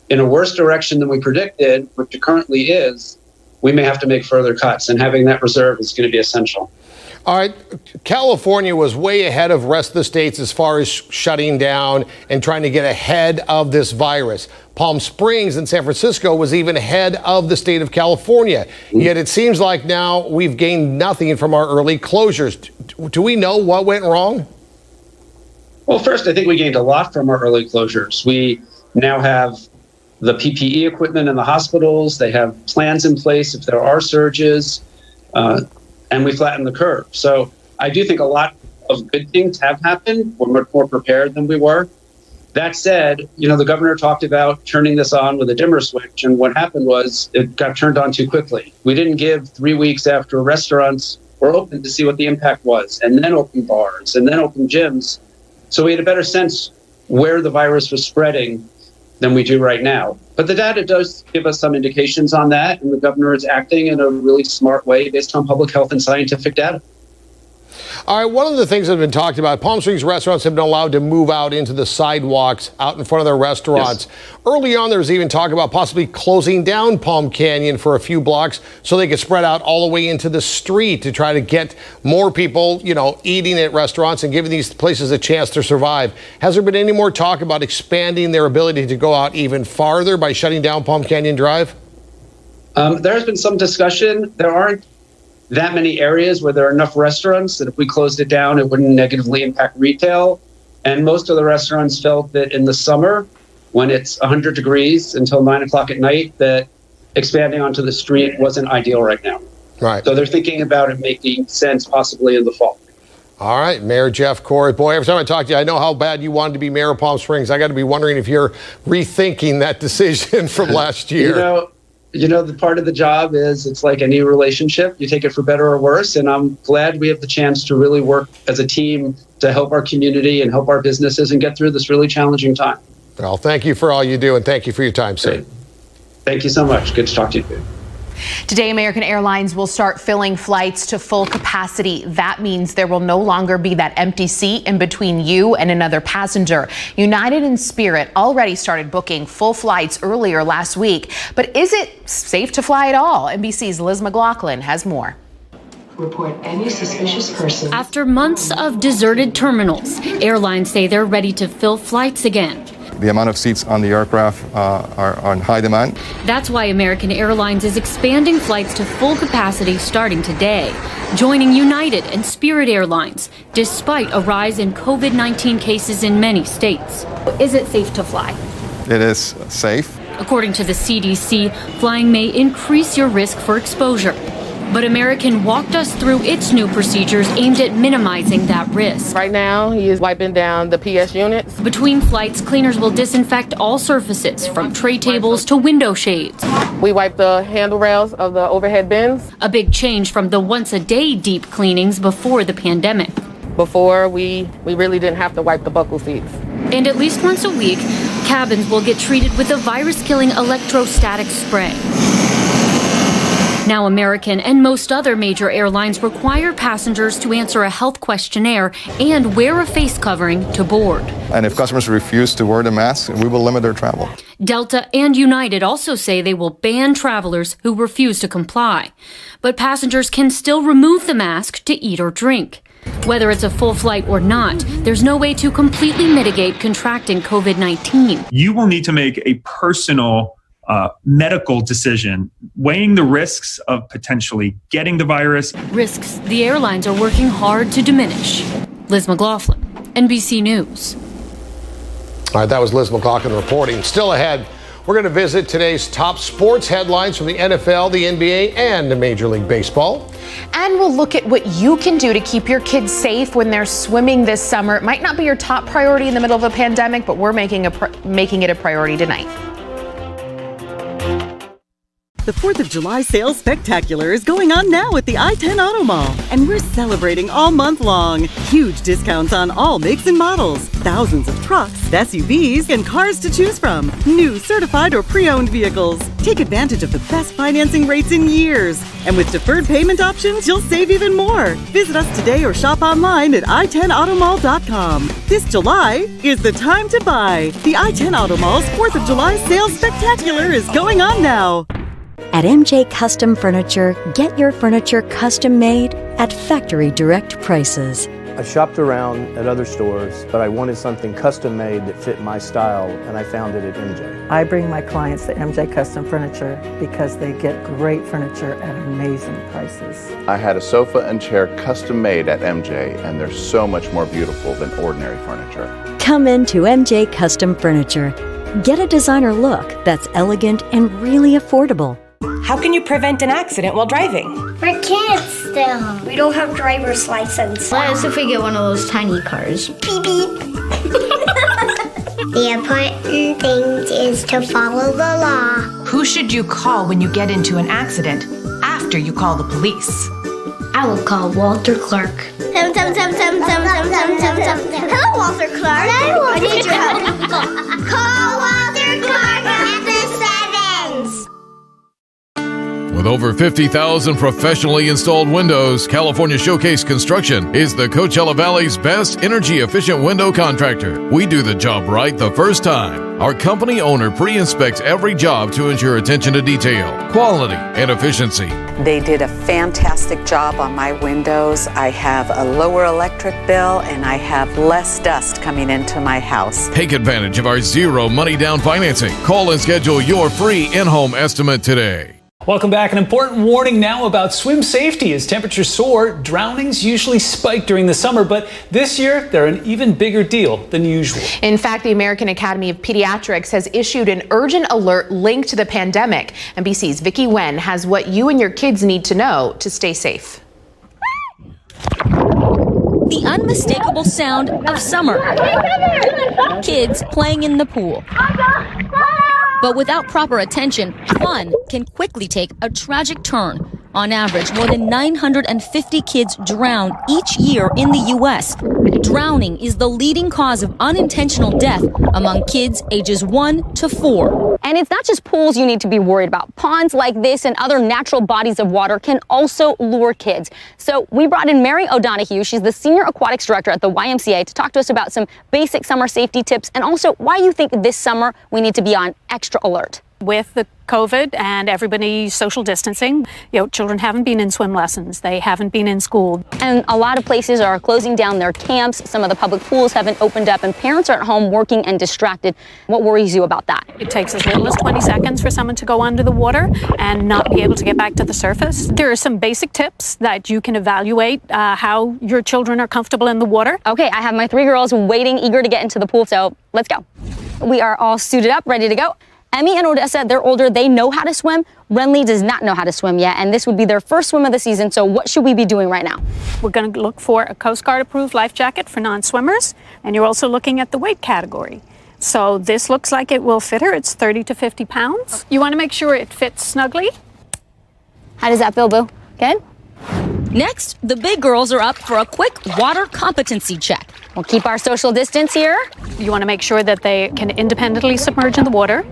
in a worse direction than we predicted, which it currently is, we may have to make further cuts, and having that reserve is going to be essential. All right, California was way ahead of the rest of the states as far as shutting down and trying to get ahead of this virus. Palm Springs and San Francisco was even ahead of the state of California. Yet it seems like now we've gained nothing from our early closures. Do we know what went wrong? Well, first, I think we gained a lot from our early closures. We now have the PPE equipment in the hospitals. They have plans in place if there are surges. And we flattened the curve. So I do think a lot of good things have happened. We're much more prepared than we were. That said, the governor talked about turning this on with a dimmer switch, and what happened was it got turned on too quickly. We didn't give 3 weeks after restaurants were open to see what the impact was, and then open bars, and then open gyms. So we had a better sense where the virus was spreading than we do right now. But the data does give us some indications on that, and the governor is acting in a really smart way based on public health and scientific data. All right, one of the things that have been talked about, Palm Springs restaurants have been allowed to move out into the sidewalks out in front of their restaurants. Yes. Early on, there was even talk about possibly closing down Palm Canyon for a few blocks so they could spread out all the way into the street to try to get more people, eating at restaurants and giving these places a chance to survive. Has there been any more talk about expanding their ability to go out even farther by shutting down Palm Canyon Drive? There has been some discussion. There aren't that many areas where there are enough restaurants that if we closed it down, it wouldn't negatively impact retail. And most of the restaurants felt that in the summer, when it's 100 degrees until 9 o'clock at night, that expanding onto the street wasn't ideal right now. Right. So they're thinking about it making sense possibly in the fall. All right, Mayor Jeff Corey. Boy, every time I talk to you, I know how bad you wanted to be mayor of Palm Springs. I got to be wondering if you're rethinking that decision from last year. The part of the job is it's like any relationship. You take it for better or worse. And I'm glad we have the chance to really work as a team to help our community and help our businesses and get through this really challenging time. Well, thank you for all you do, and thank you for your time, sir. Thank you so much. Good to talk to you. Today, American Airlines will start filling flights to full capacity. That means there will no longer be that empty seat in between you and another passenger. United and Spirit already started booking full flights earlier last week. But is it safe to fly at all? NBC's Liz McLaughlin has more. Report any suspicious person. After months of deserted terminals, airlines say they're ready to fill flights again. The amount of seats on the aircraft are on high demand. That's why American Airlines is expanding flights to full capacity starting today, joining United and Spirit Airlines, despite a rise in COVID-19 cases in many states. Is it safe to fly? It is safe. According to the CDC, flying may increase your risk for exposure. But American walked us through its new procedures aimed at minimizing that risk. Right now, he is wiping down the PS units. Between flights, cleaners will disinfect all surfaces, from tray tables to window shades. We wipe the handle rails of the overhead bins. A big change from the once-a-day deep cleanings before the pandemic. Before, we really didn't have to wipe the buckle seats. And at least once a week, cabins will get treated with a virus-killing electrostatic spray. Now American and most other major airlines require passengers to answer a health questionnaire and wear a face covering to board. And if customers refuse to wear the mask, we will limit their travel. Delta and United also say they will ban travelers who refuse to comply. But passengers can still remove the mask to eat or drink. Whether it's a full flight or not, there's no way to completely mitigate contracting COVID-19. You will need to make a personal medical decision, weighing the risks of potentially getting the virus. Risks the airlines are working hard to diminish. Liz McLaughlin, NBC News. All right, that was Liz McLaughlin reporting. Still ahead, we're going to visit today's top sports headlines from the NFL, the NBA, and Major League Baseball. And we'll look at what you can do to keep your kids safe when they're swimming this summer. It might not be your top priority in the middle of a pandemic, but we're making it a priority tonight. The 4th of July sales spectacular is going on now at the I-10 Auto Mall, and we're celebrating all month long. Huge discounts on all makes and models, thousands of trucks, SUVs, and cars to choose from, new certified or pre-owned vehicles. Take advantage of the best financing rates in years, and with deferred payment options, you'll save even more. Visit us today or shop online at i10automall.com. This July is the time to buy. The I-10 Auto Mall's 4th of July sales spectacular is going on now. At MJ Custom Furniture, get your furniture custom made at factory direct prices. I shopped around at other stores, but I wanted something custom made that fit my style, and I found it at MJ. I bring my clients to MJ Custom Furniture because they get great furniture at amazing prices. I had a sofa and chair custom made at MJ, and they're so much more beautiful than ordinary furniture. Come into MJ Custom Furniture. Get a designer look that's elegant and really affordable. How can you prevent an accident while driving? We're kids still. We don't have driver's license. What if we get one of those tiny cars? Beep beep. The important thing is to follow the law. Who should you call when you get into an accident after you call the police? I will call Walter Clark. Hello, Walter Clark. I need your help. Call Walter Clark at the 7s. With over 50,000 professionally installed windows, California Showcase Construction is the Coachella Valley's best energy-efficient window contractor. We do the job right the first time. Our company owner pre-inspects every job to ensure attention to detail, quality, and efficiency. They did a fantastic job on my windows. I have a lower electric bill and I have less dust coming into my house. Take advantage of our zero money down financing. Call and schedule your free in-home estimate today. Welcome back. An important warning now about swim safety. As temperatures soar, drownings usually spike during the summer, but this year they're an even bigger deal than usual. In fact, the American Academy of Pediatrics has issued an urgent alert linked to the pandemic. NBC's Vicki Wen has what you and your kids need to know to stay safe. The unmistakable sound of summer. Kids playing in the pool. But without proper attention, fun can quickly take a tragic turn. On average, more than 950 kids drown each year in the U.S. Drowning is the leading cause of unintentional death among kids ages 1 to 4. And it's not just pools you need to be worried about. Ponds like this and other natural bodies of water can also lure kids. So we brought in Mary O'Donoghue. She's the Senior Aquatics Director at the YMCA to talk to us about some basic summer safety tips and also why you think this summer we need to be on extra alert. With the COVID and everybody social distancing, children haven't been in swim lessons. They haven't been in school. And a lot of places are closing down their camps. Some of the public pools haven't opened up and parents are at home working and distracted. What worries you about that? It takes as little as 20 seconds for someone to go under the water and not be able to get back to the surface. There are some basic tips that you can evaluate how your children are comfortable in the water. Okay, I have my 3 girls waiting, eager to get into the pool, so let's go. We are all suited up, ready to go. Emmy and Odessa, they're older, they know how to swim. Renly does not know how to swim yet, and this would be their first swim of the season, so what should we be doing right now? We're going to look for a Coast Guard approved life jacket for non-swimmers, and you're also looking at the weight category. So this looks like it will fit her. It's 30 to 50 pounds. You want to make sure it fits snugly. How does that feel, Boo? Good? Next, the big girls are up for a quick water competency check. We'll keep our social distance here. You want to make sure that they can independently submerge in the water.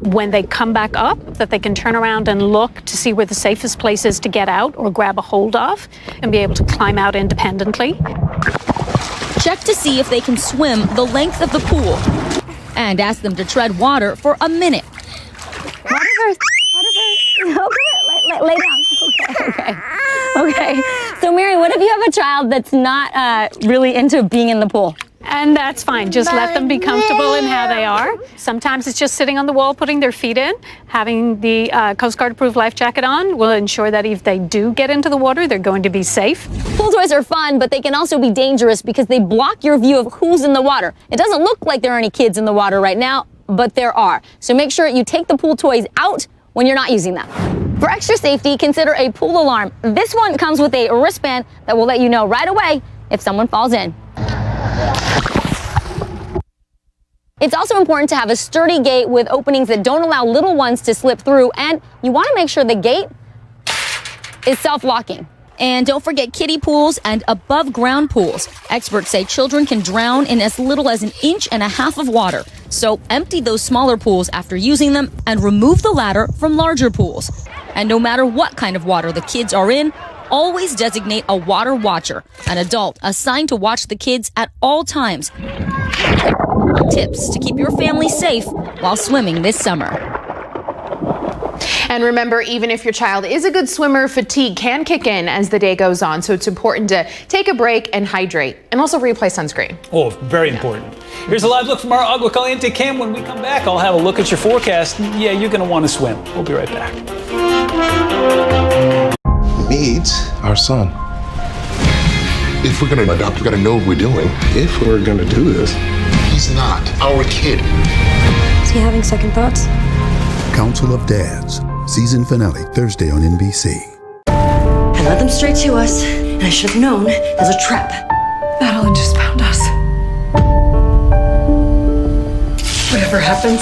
When they come back up, that they can turn around and look to see where the safest place is to get out or grab a hold of and be able to climb out independently. Check to see if they can swim the length of the pool and ask them to tread water for a minute. Lay down. Okay. So, Mary, what if you have a child that's not really into being in the pool? And that's fine. Just let them be comfortable in how they are. Sometimes it's just sitting on the wall, putting their feet in. Having the Coast Guard approved life jacket on will ensure that if they do get into the water, they're going to be safe. Pool toys are fun, but they can also be dangerous because they block your view of who's in the water. It doesn't look like there are any kids in the water right now, but there are. So make sure you take the pool toys out when you're not using them. For extra safety, consider a pool alarm. This one comes with a wristband that will let you know right away if someone falls in. It's also important to have a sturdy gate with openings that don't allow little ones to slip through, and you want to make sure the gate is self-locking. And don't forget kiddie pools and above-ground pools. Experts say children can drown in as little as 1.5 inches of water. So empty those smaller pools after using them and remove the latter from larger pools. And no matter what kind of water the kids are in, always designate a water watcher, an adult assigned to watch the kids at all times. Tips to keep your family safe while swimming this summer. And remember, even if your child is a good swimmer, fatigue can kick in as the day goes on. So it's important to take a break and hydrate and also reapply sunscreen. Oh, very important. Here's a live look from our Agua Caliente cam. When we come back, I'll have a look at your forecast. Yeah, you're going to want to swim. We'll be right back. Meet our son. If we're going to adopt, we got to know what we're doing. If we're going to do this, he's not our kid. Is he having second thoughts? Council of Dads, season finale, Thursday on NBC. I led them straight to us, and I should have known it was a trap. Madeline just found us. whatever happens,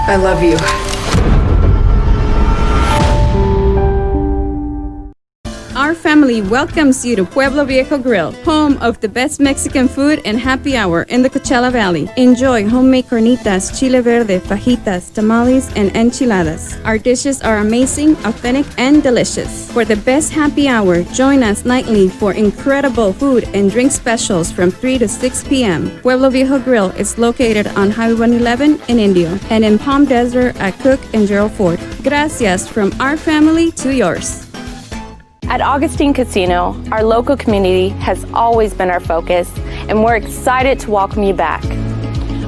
I love you. Our family welcomes you to Pueblo Viejo Grill, home of the best Mexican food and happy hour in the Coachella Valley. Enjoy homemade carnitas, chile verde, fajitas, tamales, and enchiladas. Our dishes are amazing, authentic, and delicious. For the best happy hour, join us nightly for incredible food and drink specials from 3 to 6 p.m. Pueblo Viejo Grill is located on Highway 111 in Indio and in Palm Desert at Cook and Gerald Ford. Gracias from our family to yours. At Augustine Casino, our local community has always been our focus, and we're excited to welcome you back.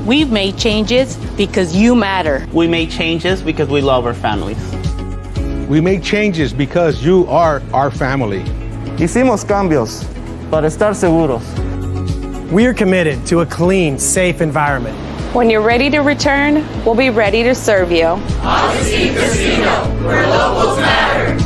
We've made changes because you matter. We made changes because we love our families. We make changes because you are our family. Hicimos cambios para estar seguros. We are committed to a clean, safe environment. When you're ready to return, we'll be ready to serve you. Augustine Casino, where locals matter.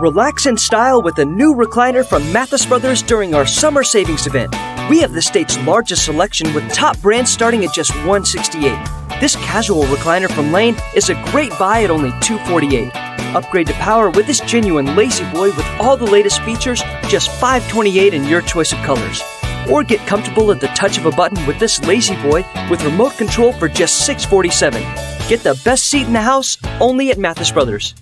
Relax in style with a new recliner from Mathis Brothers during our summer savings event. We have the state's largest selection with top brands starting at just $168. This casual recliner from Lane is a great buy at only $248. Upgrade to power with this genuine Lazy Boy with all the latest features, just $528 in your choice of colors. Or get comfortable at the touch of a button with this Lazy Boy with remote control for just $647. Get the best seat in the house only at Mathis Brothers.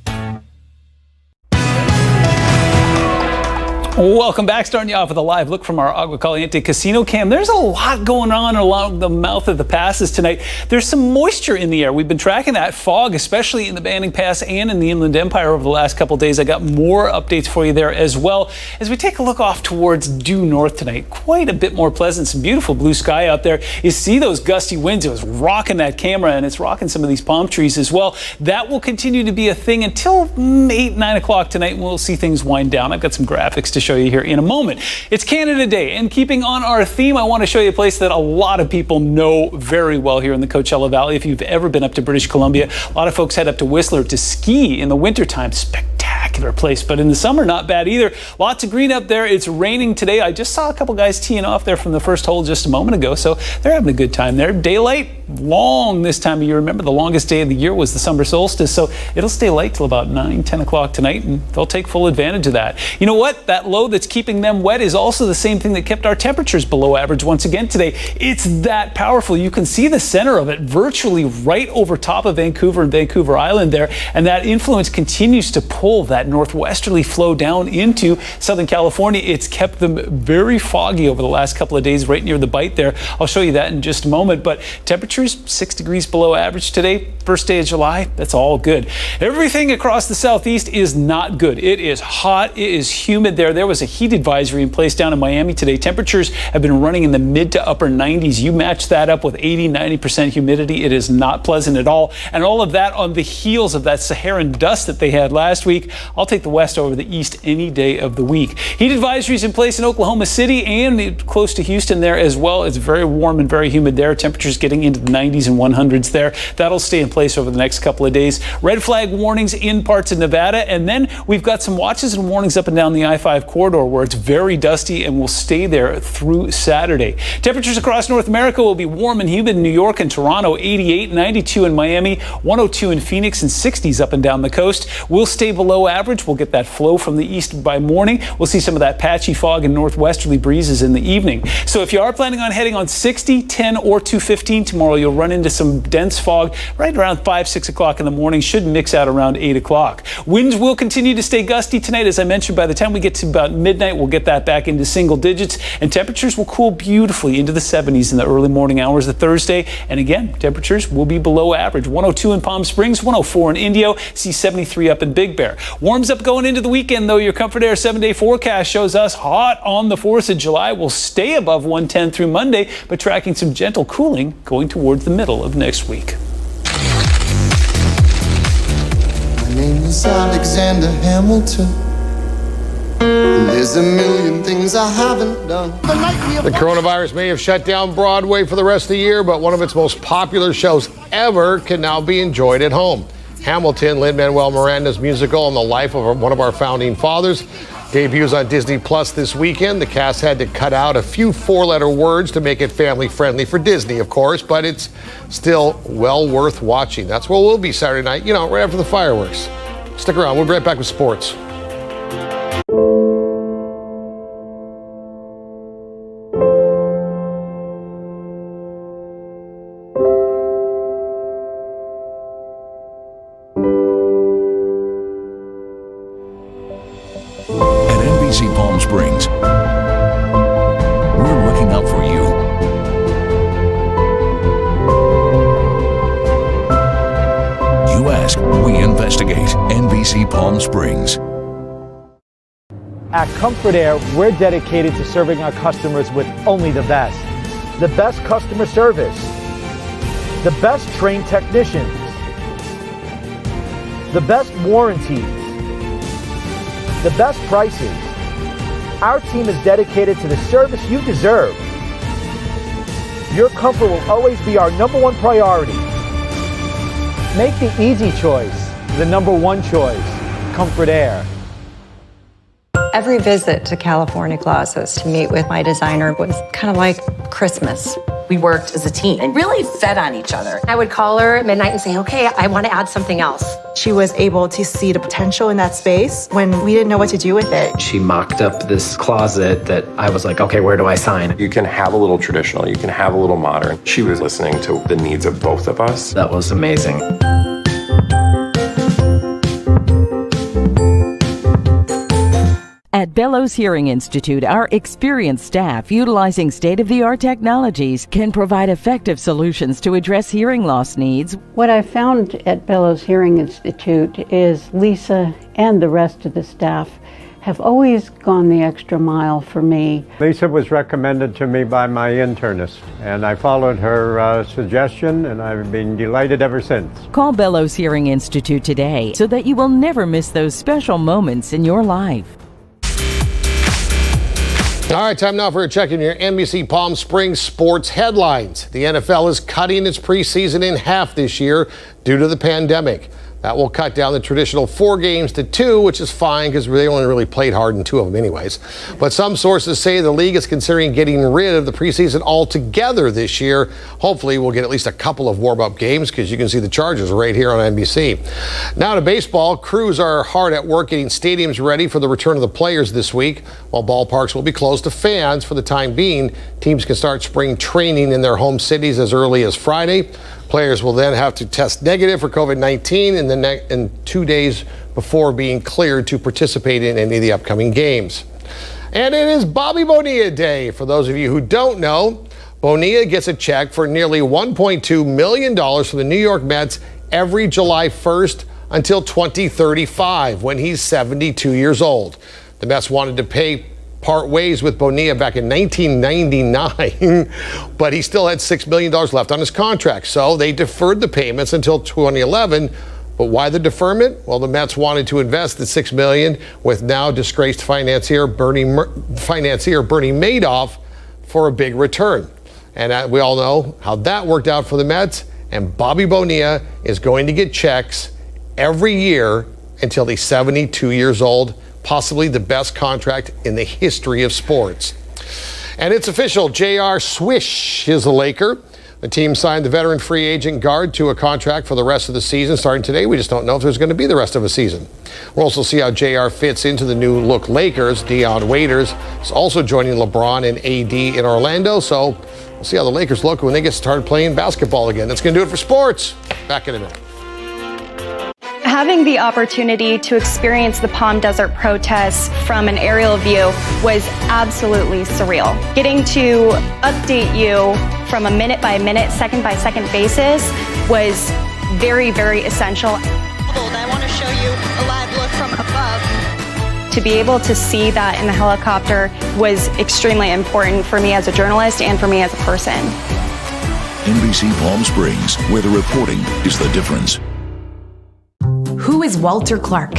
Welcome back. Starting you off with a live look from our Agua Caliente Casino Cam. There's a lot going on along the mouth of the passes tonight. There's some moisture in the air. We've been tracking that fog, especially in the Banning Pass and in the Inland Empire over the last couple of days. I got more updates for you there as well. As we take a look off towards due north tonight, quite a bit more pleasant. Some beautiful blue sky out there. You see those gusty winds. It was rocking that camera, and it's rocking some of these palm trees as well. That will continue to be a thing until 8, 9 o'clock tonight. We'll see things wind down. I've got some graphics to show you here in a moment. It's Canada Day, and keeping on our theme, I want to show you a place that a lot of people know very well here in the Coachella Valley. If you've ever been up to British Columbia, a lot of folks head up to Whistler to ski in the wintertime. Spectacular place, but in the summer, not bad either. Lots of green up there. It's raining today. I just saw a couple guys teeing off there from the first hole just a moment ago, so they're having a good time there. Daylight, long this time of year. Remember, the longest day of the year was the summer solstice, so it'll stay light till about 9, 10 o'clock tonight, and they'll take full advantage of that. You know what? That low that's keeping them wet is also the same thing that kept our temperatures below average once again today. It's that powerful. You can see the center of it virtually right over top of Vancouver and Vancouver Island there, and that influence continues to pull that northwesterly flow down into Southern California. It's kept them very foggy over the last couple of days right near the Bight there. I'll show you that in just a moment, but temperatures 6 degrees below average today, first day of July. That's all good. Everything across the southeast is not good. It is hot. It is humid there. There was a heat advisory in place down in Miami today. Temperatures have been running in the mid to upper 90s. You match that up with 80-90% humidity. It is not pleasant at all. And all of that on the heels of that Saharan dust that they had last week. I'll take the west over the east any day of the week. Heat advisories in place in Oklahoma City and close to Houston there as well. It's very warm and very humid there. Temperatures getting into the 90s and 100s there. That'll stay in place over the next couple of days. Red flag warnings in parts of Nevada, and then we've got some watches and warnings up and down the I-5 corridor where it's very dusty and will stay there through Saturday. Temperatures across North America will be warm and humid in New York and Toronto, 88, 92 in Miami, 102 in Phoenix, and 60s up and down the coast. We'll stay below average. We'll get that flow from the east by morning. We'll see some of that patchy fog and northwesterly breezes in the evening. So if you are planning on heading on 60, 10, or 215 tomorrow, you'll run into some dense fog right around 5, 6 o'clock in the morning. Should mix out around 8 o'clock. Winds will continue to stay gusty tonight. As I mentioned, by the time we get to about midnight, we'll get that back into single digits, and temperatures will cool beautifully into the 70s in the early morning hours of Thursday. And again, temperatures will be below average. 102 in Palm Springs, 104 in Indio, see 73 up in Big Bear. Warms up going into the weekend, though. Your Comfort Air 7-day forecast shows us hot on the 4th of July. We'll stay above 110 through Monday, but tracking some gentle cooling going towards the middle of next week. My name is Alexander Hamilton. There's a million things I haven't done. The coronavirus may have shut down Broadway for the rest of the year, but one of its most popular shows ever can now be enjoyed at home. Hamilton, Lin-Manuel Miranda's musical on the life of one of our founding fathers, Debuts on Disney Plus this weekend. The cast had to cut out a few four-letter words to make it family-friendly for Disney, of course, but it's still well worth watching. That's where we'll be Saturday night, right after the fireworks. Stick around. We'll be right back with sports. NBC Palm Springs, we're looking out for you. You ask, we investigate. NBC Palm Springs. At Comfort Air, we're dedicated to serving our customers with only the best. The best customer service. The best trained technicians. The best warranties. The best prices. Our team is dedicated to the service you deserve. Your comfort will always be our #1 priority. Make the easy choice the #1 choice. Comfort Air. Every visit to California Closets to meet with my designer was kind of like Christmas. We worked as a team and really fed on each other. I would call her at midnight and say, okay, I want to add something else. She was able to see the potential in that space when we didn't know what to do with it. She mocked up this closet that I was like, okay, where do I sign? You can have a little traditional, you can have a little modern. She was listening to the needs of both of us. That was amazing. At Bellows Hearing Institute, our experienced staff, utilizing state-of-the-art technologies, can provide effective solutions to address hearing loss needs. What I found at Bellows Hearing Institute is Lisa and the rest of the staff have always gone the extra mile for me. Lisa was recommended to me by my internist, and I followed her suggestion, and I've been delighted ever since. Call Bellows Hearing Institute today so that you will never miss those special moments in your life. All right, time now for a check in your NBC Palm Springs sports headlines. The NFL is cutting its preseason in half this year due to the pandemic. That will cut down the traditional 4 games to 2, which is fine because they only really played hard in 2 of them anyways. But some sources say the league is considering getting rid of the preseason altogether this year. Hopefully we'll get at least a couple of warm-up games because you can see the Chargers right here on NBC. Now to baseball. Crews are hard at work getting stadiums ready for the return of the players this week. While ballparks will be closed to fans for the time being, teams can start spring training in their home cities as early as Friday. Players will then have to test negative for COVID-19 in 2 days before being cleared to participate in any of the upcoming games. And it is Bobby Bonilla Day. For those of you who don't know, Bonilla gets a check for nearly $1.2 million from the New York Mets every July 1st until 2035, when he's 72 years old. The Mets wanted to part ways with Bonilla back in 1999, but he still had $6 million left on his contract, so they deferred the payments until 2011. But why the deferment? Well, the Mets wanted to invest the $6 million with now disgraced financier Bernie Madoff for a big return. And we all know how that worked out for the Mets, and Bobby Bonilla is going to get checks every year until he's 72 years old. Possibly the best contract in the history of sports. And it's official, J.R. Swish is a Laker. The team signed the veteran free agent guard to a contract for the rest of the season starting today. We just don't know if there's going to be the rest of the season. We'll also see how J.R. fits into the new look Lakers. Deion Waiters is also joining LeBron and AD in Orlando. So we'll see how the Lakers look when they get started playing basketball again. That's going to do it for sports. Back in a minute. Having the opportunity to experience the Palm Desert protests from an aerial view was absolutely surreal. Getting to update you from a minute-by-minute, second-by-second basis was very, very essential. I want to show you a live look from above. To be able to see that in the helicopter was extremely important for me as a journalist and for me as a person. NBC Palm Springs, where the reporting is the difference. Who is Walter Clark?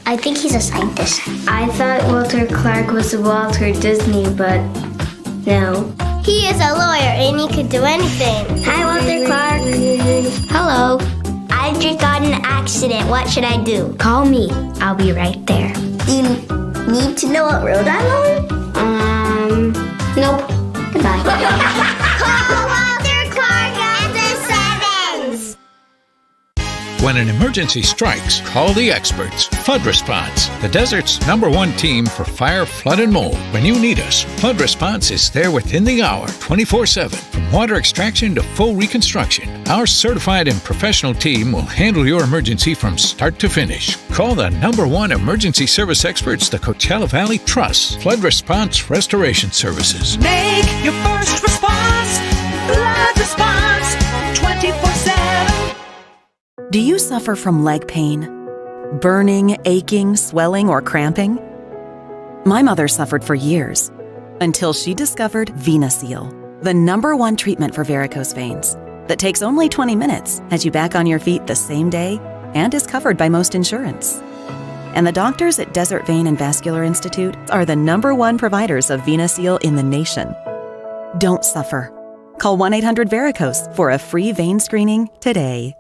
I think he's a scientist. I thought Walter Clark was Walter Disney, but no. He is a lawyer and he could do anything. Hi, Walter Clark. Hello. I just got in an accident. What should I do? Call me. I'll be right there. Do you need to know what road I'm on? Nope. Goodbye. Call Walter Clark at the 7s. When an emergency strikes, call the experts. Flood Response, the desert's #1 team for fire, flood, and mold. When you need us, Flood Response is there within the hour, 24/7. From water extraction to full reconstruction, our certified and professional team will handle your emergency from start to finish. Call the #1 emergency service experts the Coachella Valley Trust. Flood Response Restoration Services. Make your first response. Flood Response 24/7. Do you suffer from leg pain? Burning, aching, swelling, or cramping? My mother suffered for years until she discovered VenaSeal, the #1 treatment for varicose veins that takes only 20 minutes, has you back on your feet the same day, and is covered by most insurance. And the doctors at Desert Vein and Vascular Institute are the #1 providers of VenaSeal in the nation. Don't suffer. Call 1-800-VARICOSE for a free vein screening today.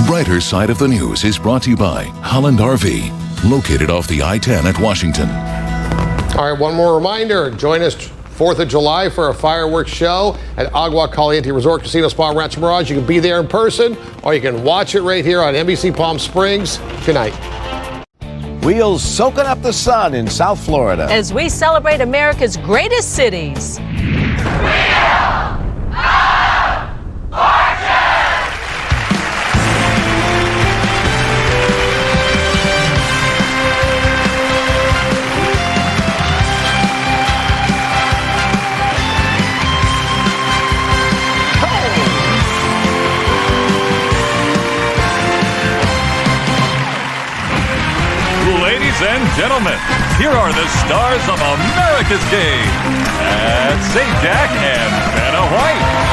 Brighter Side of the News is brought to you by Holland RV, located off the I-10 at Washington. All right, one more reminder. Join us 4th of July for a fireworks show at Agua Caliente Resort Casino Spa Rancho Mirage. You can be there in person, or you can watch it right here on NBC Palm Springs. Good night. Wheels soaking up the sun in South Florida. As we celebrate America's greatest cities. Ladies and gentlemen, here are the stars of America's game. That's St. Jack and Vanna White.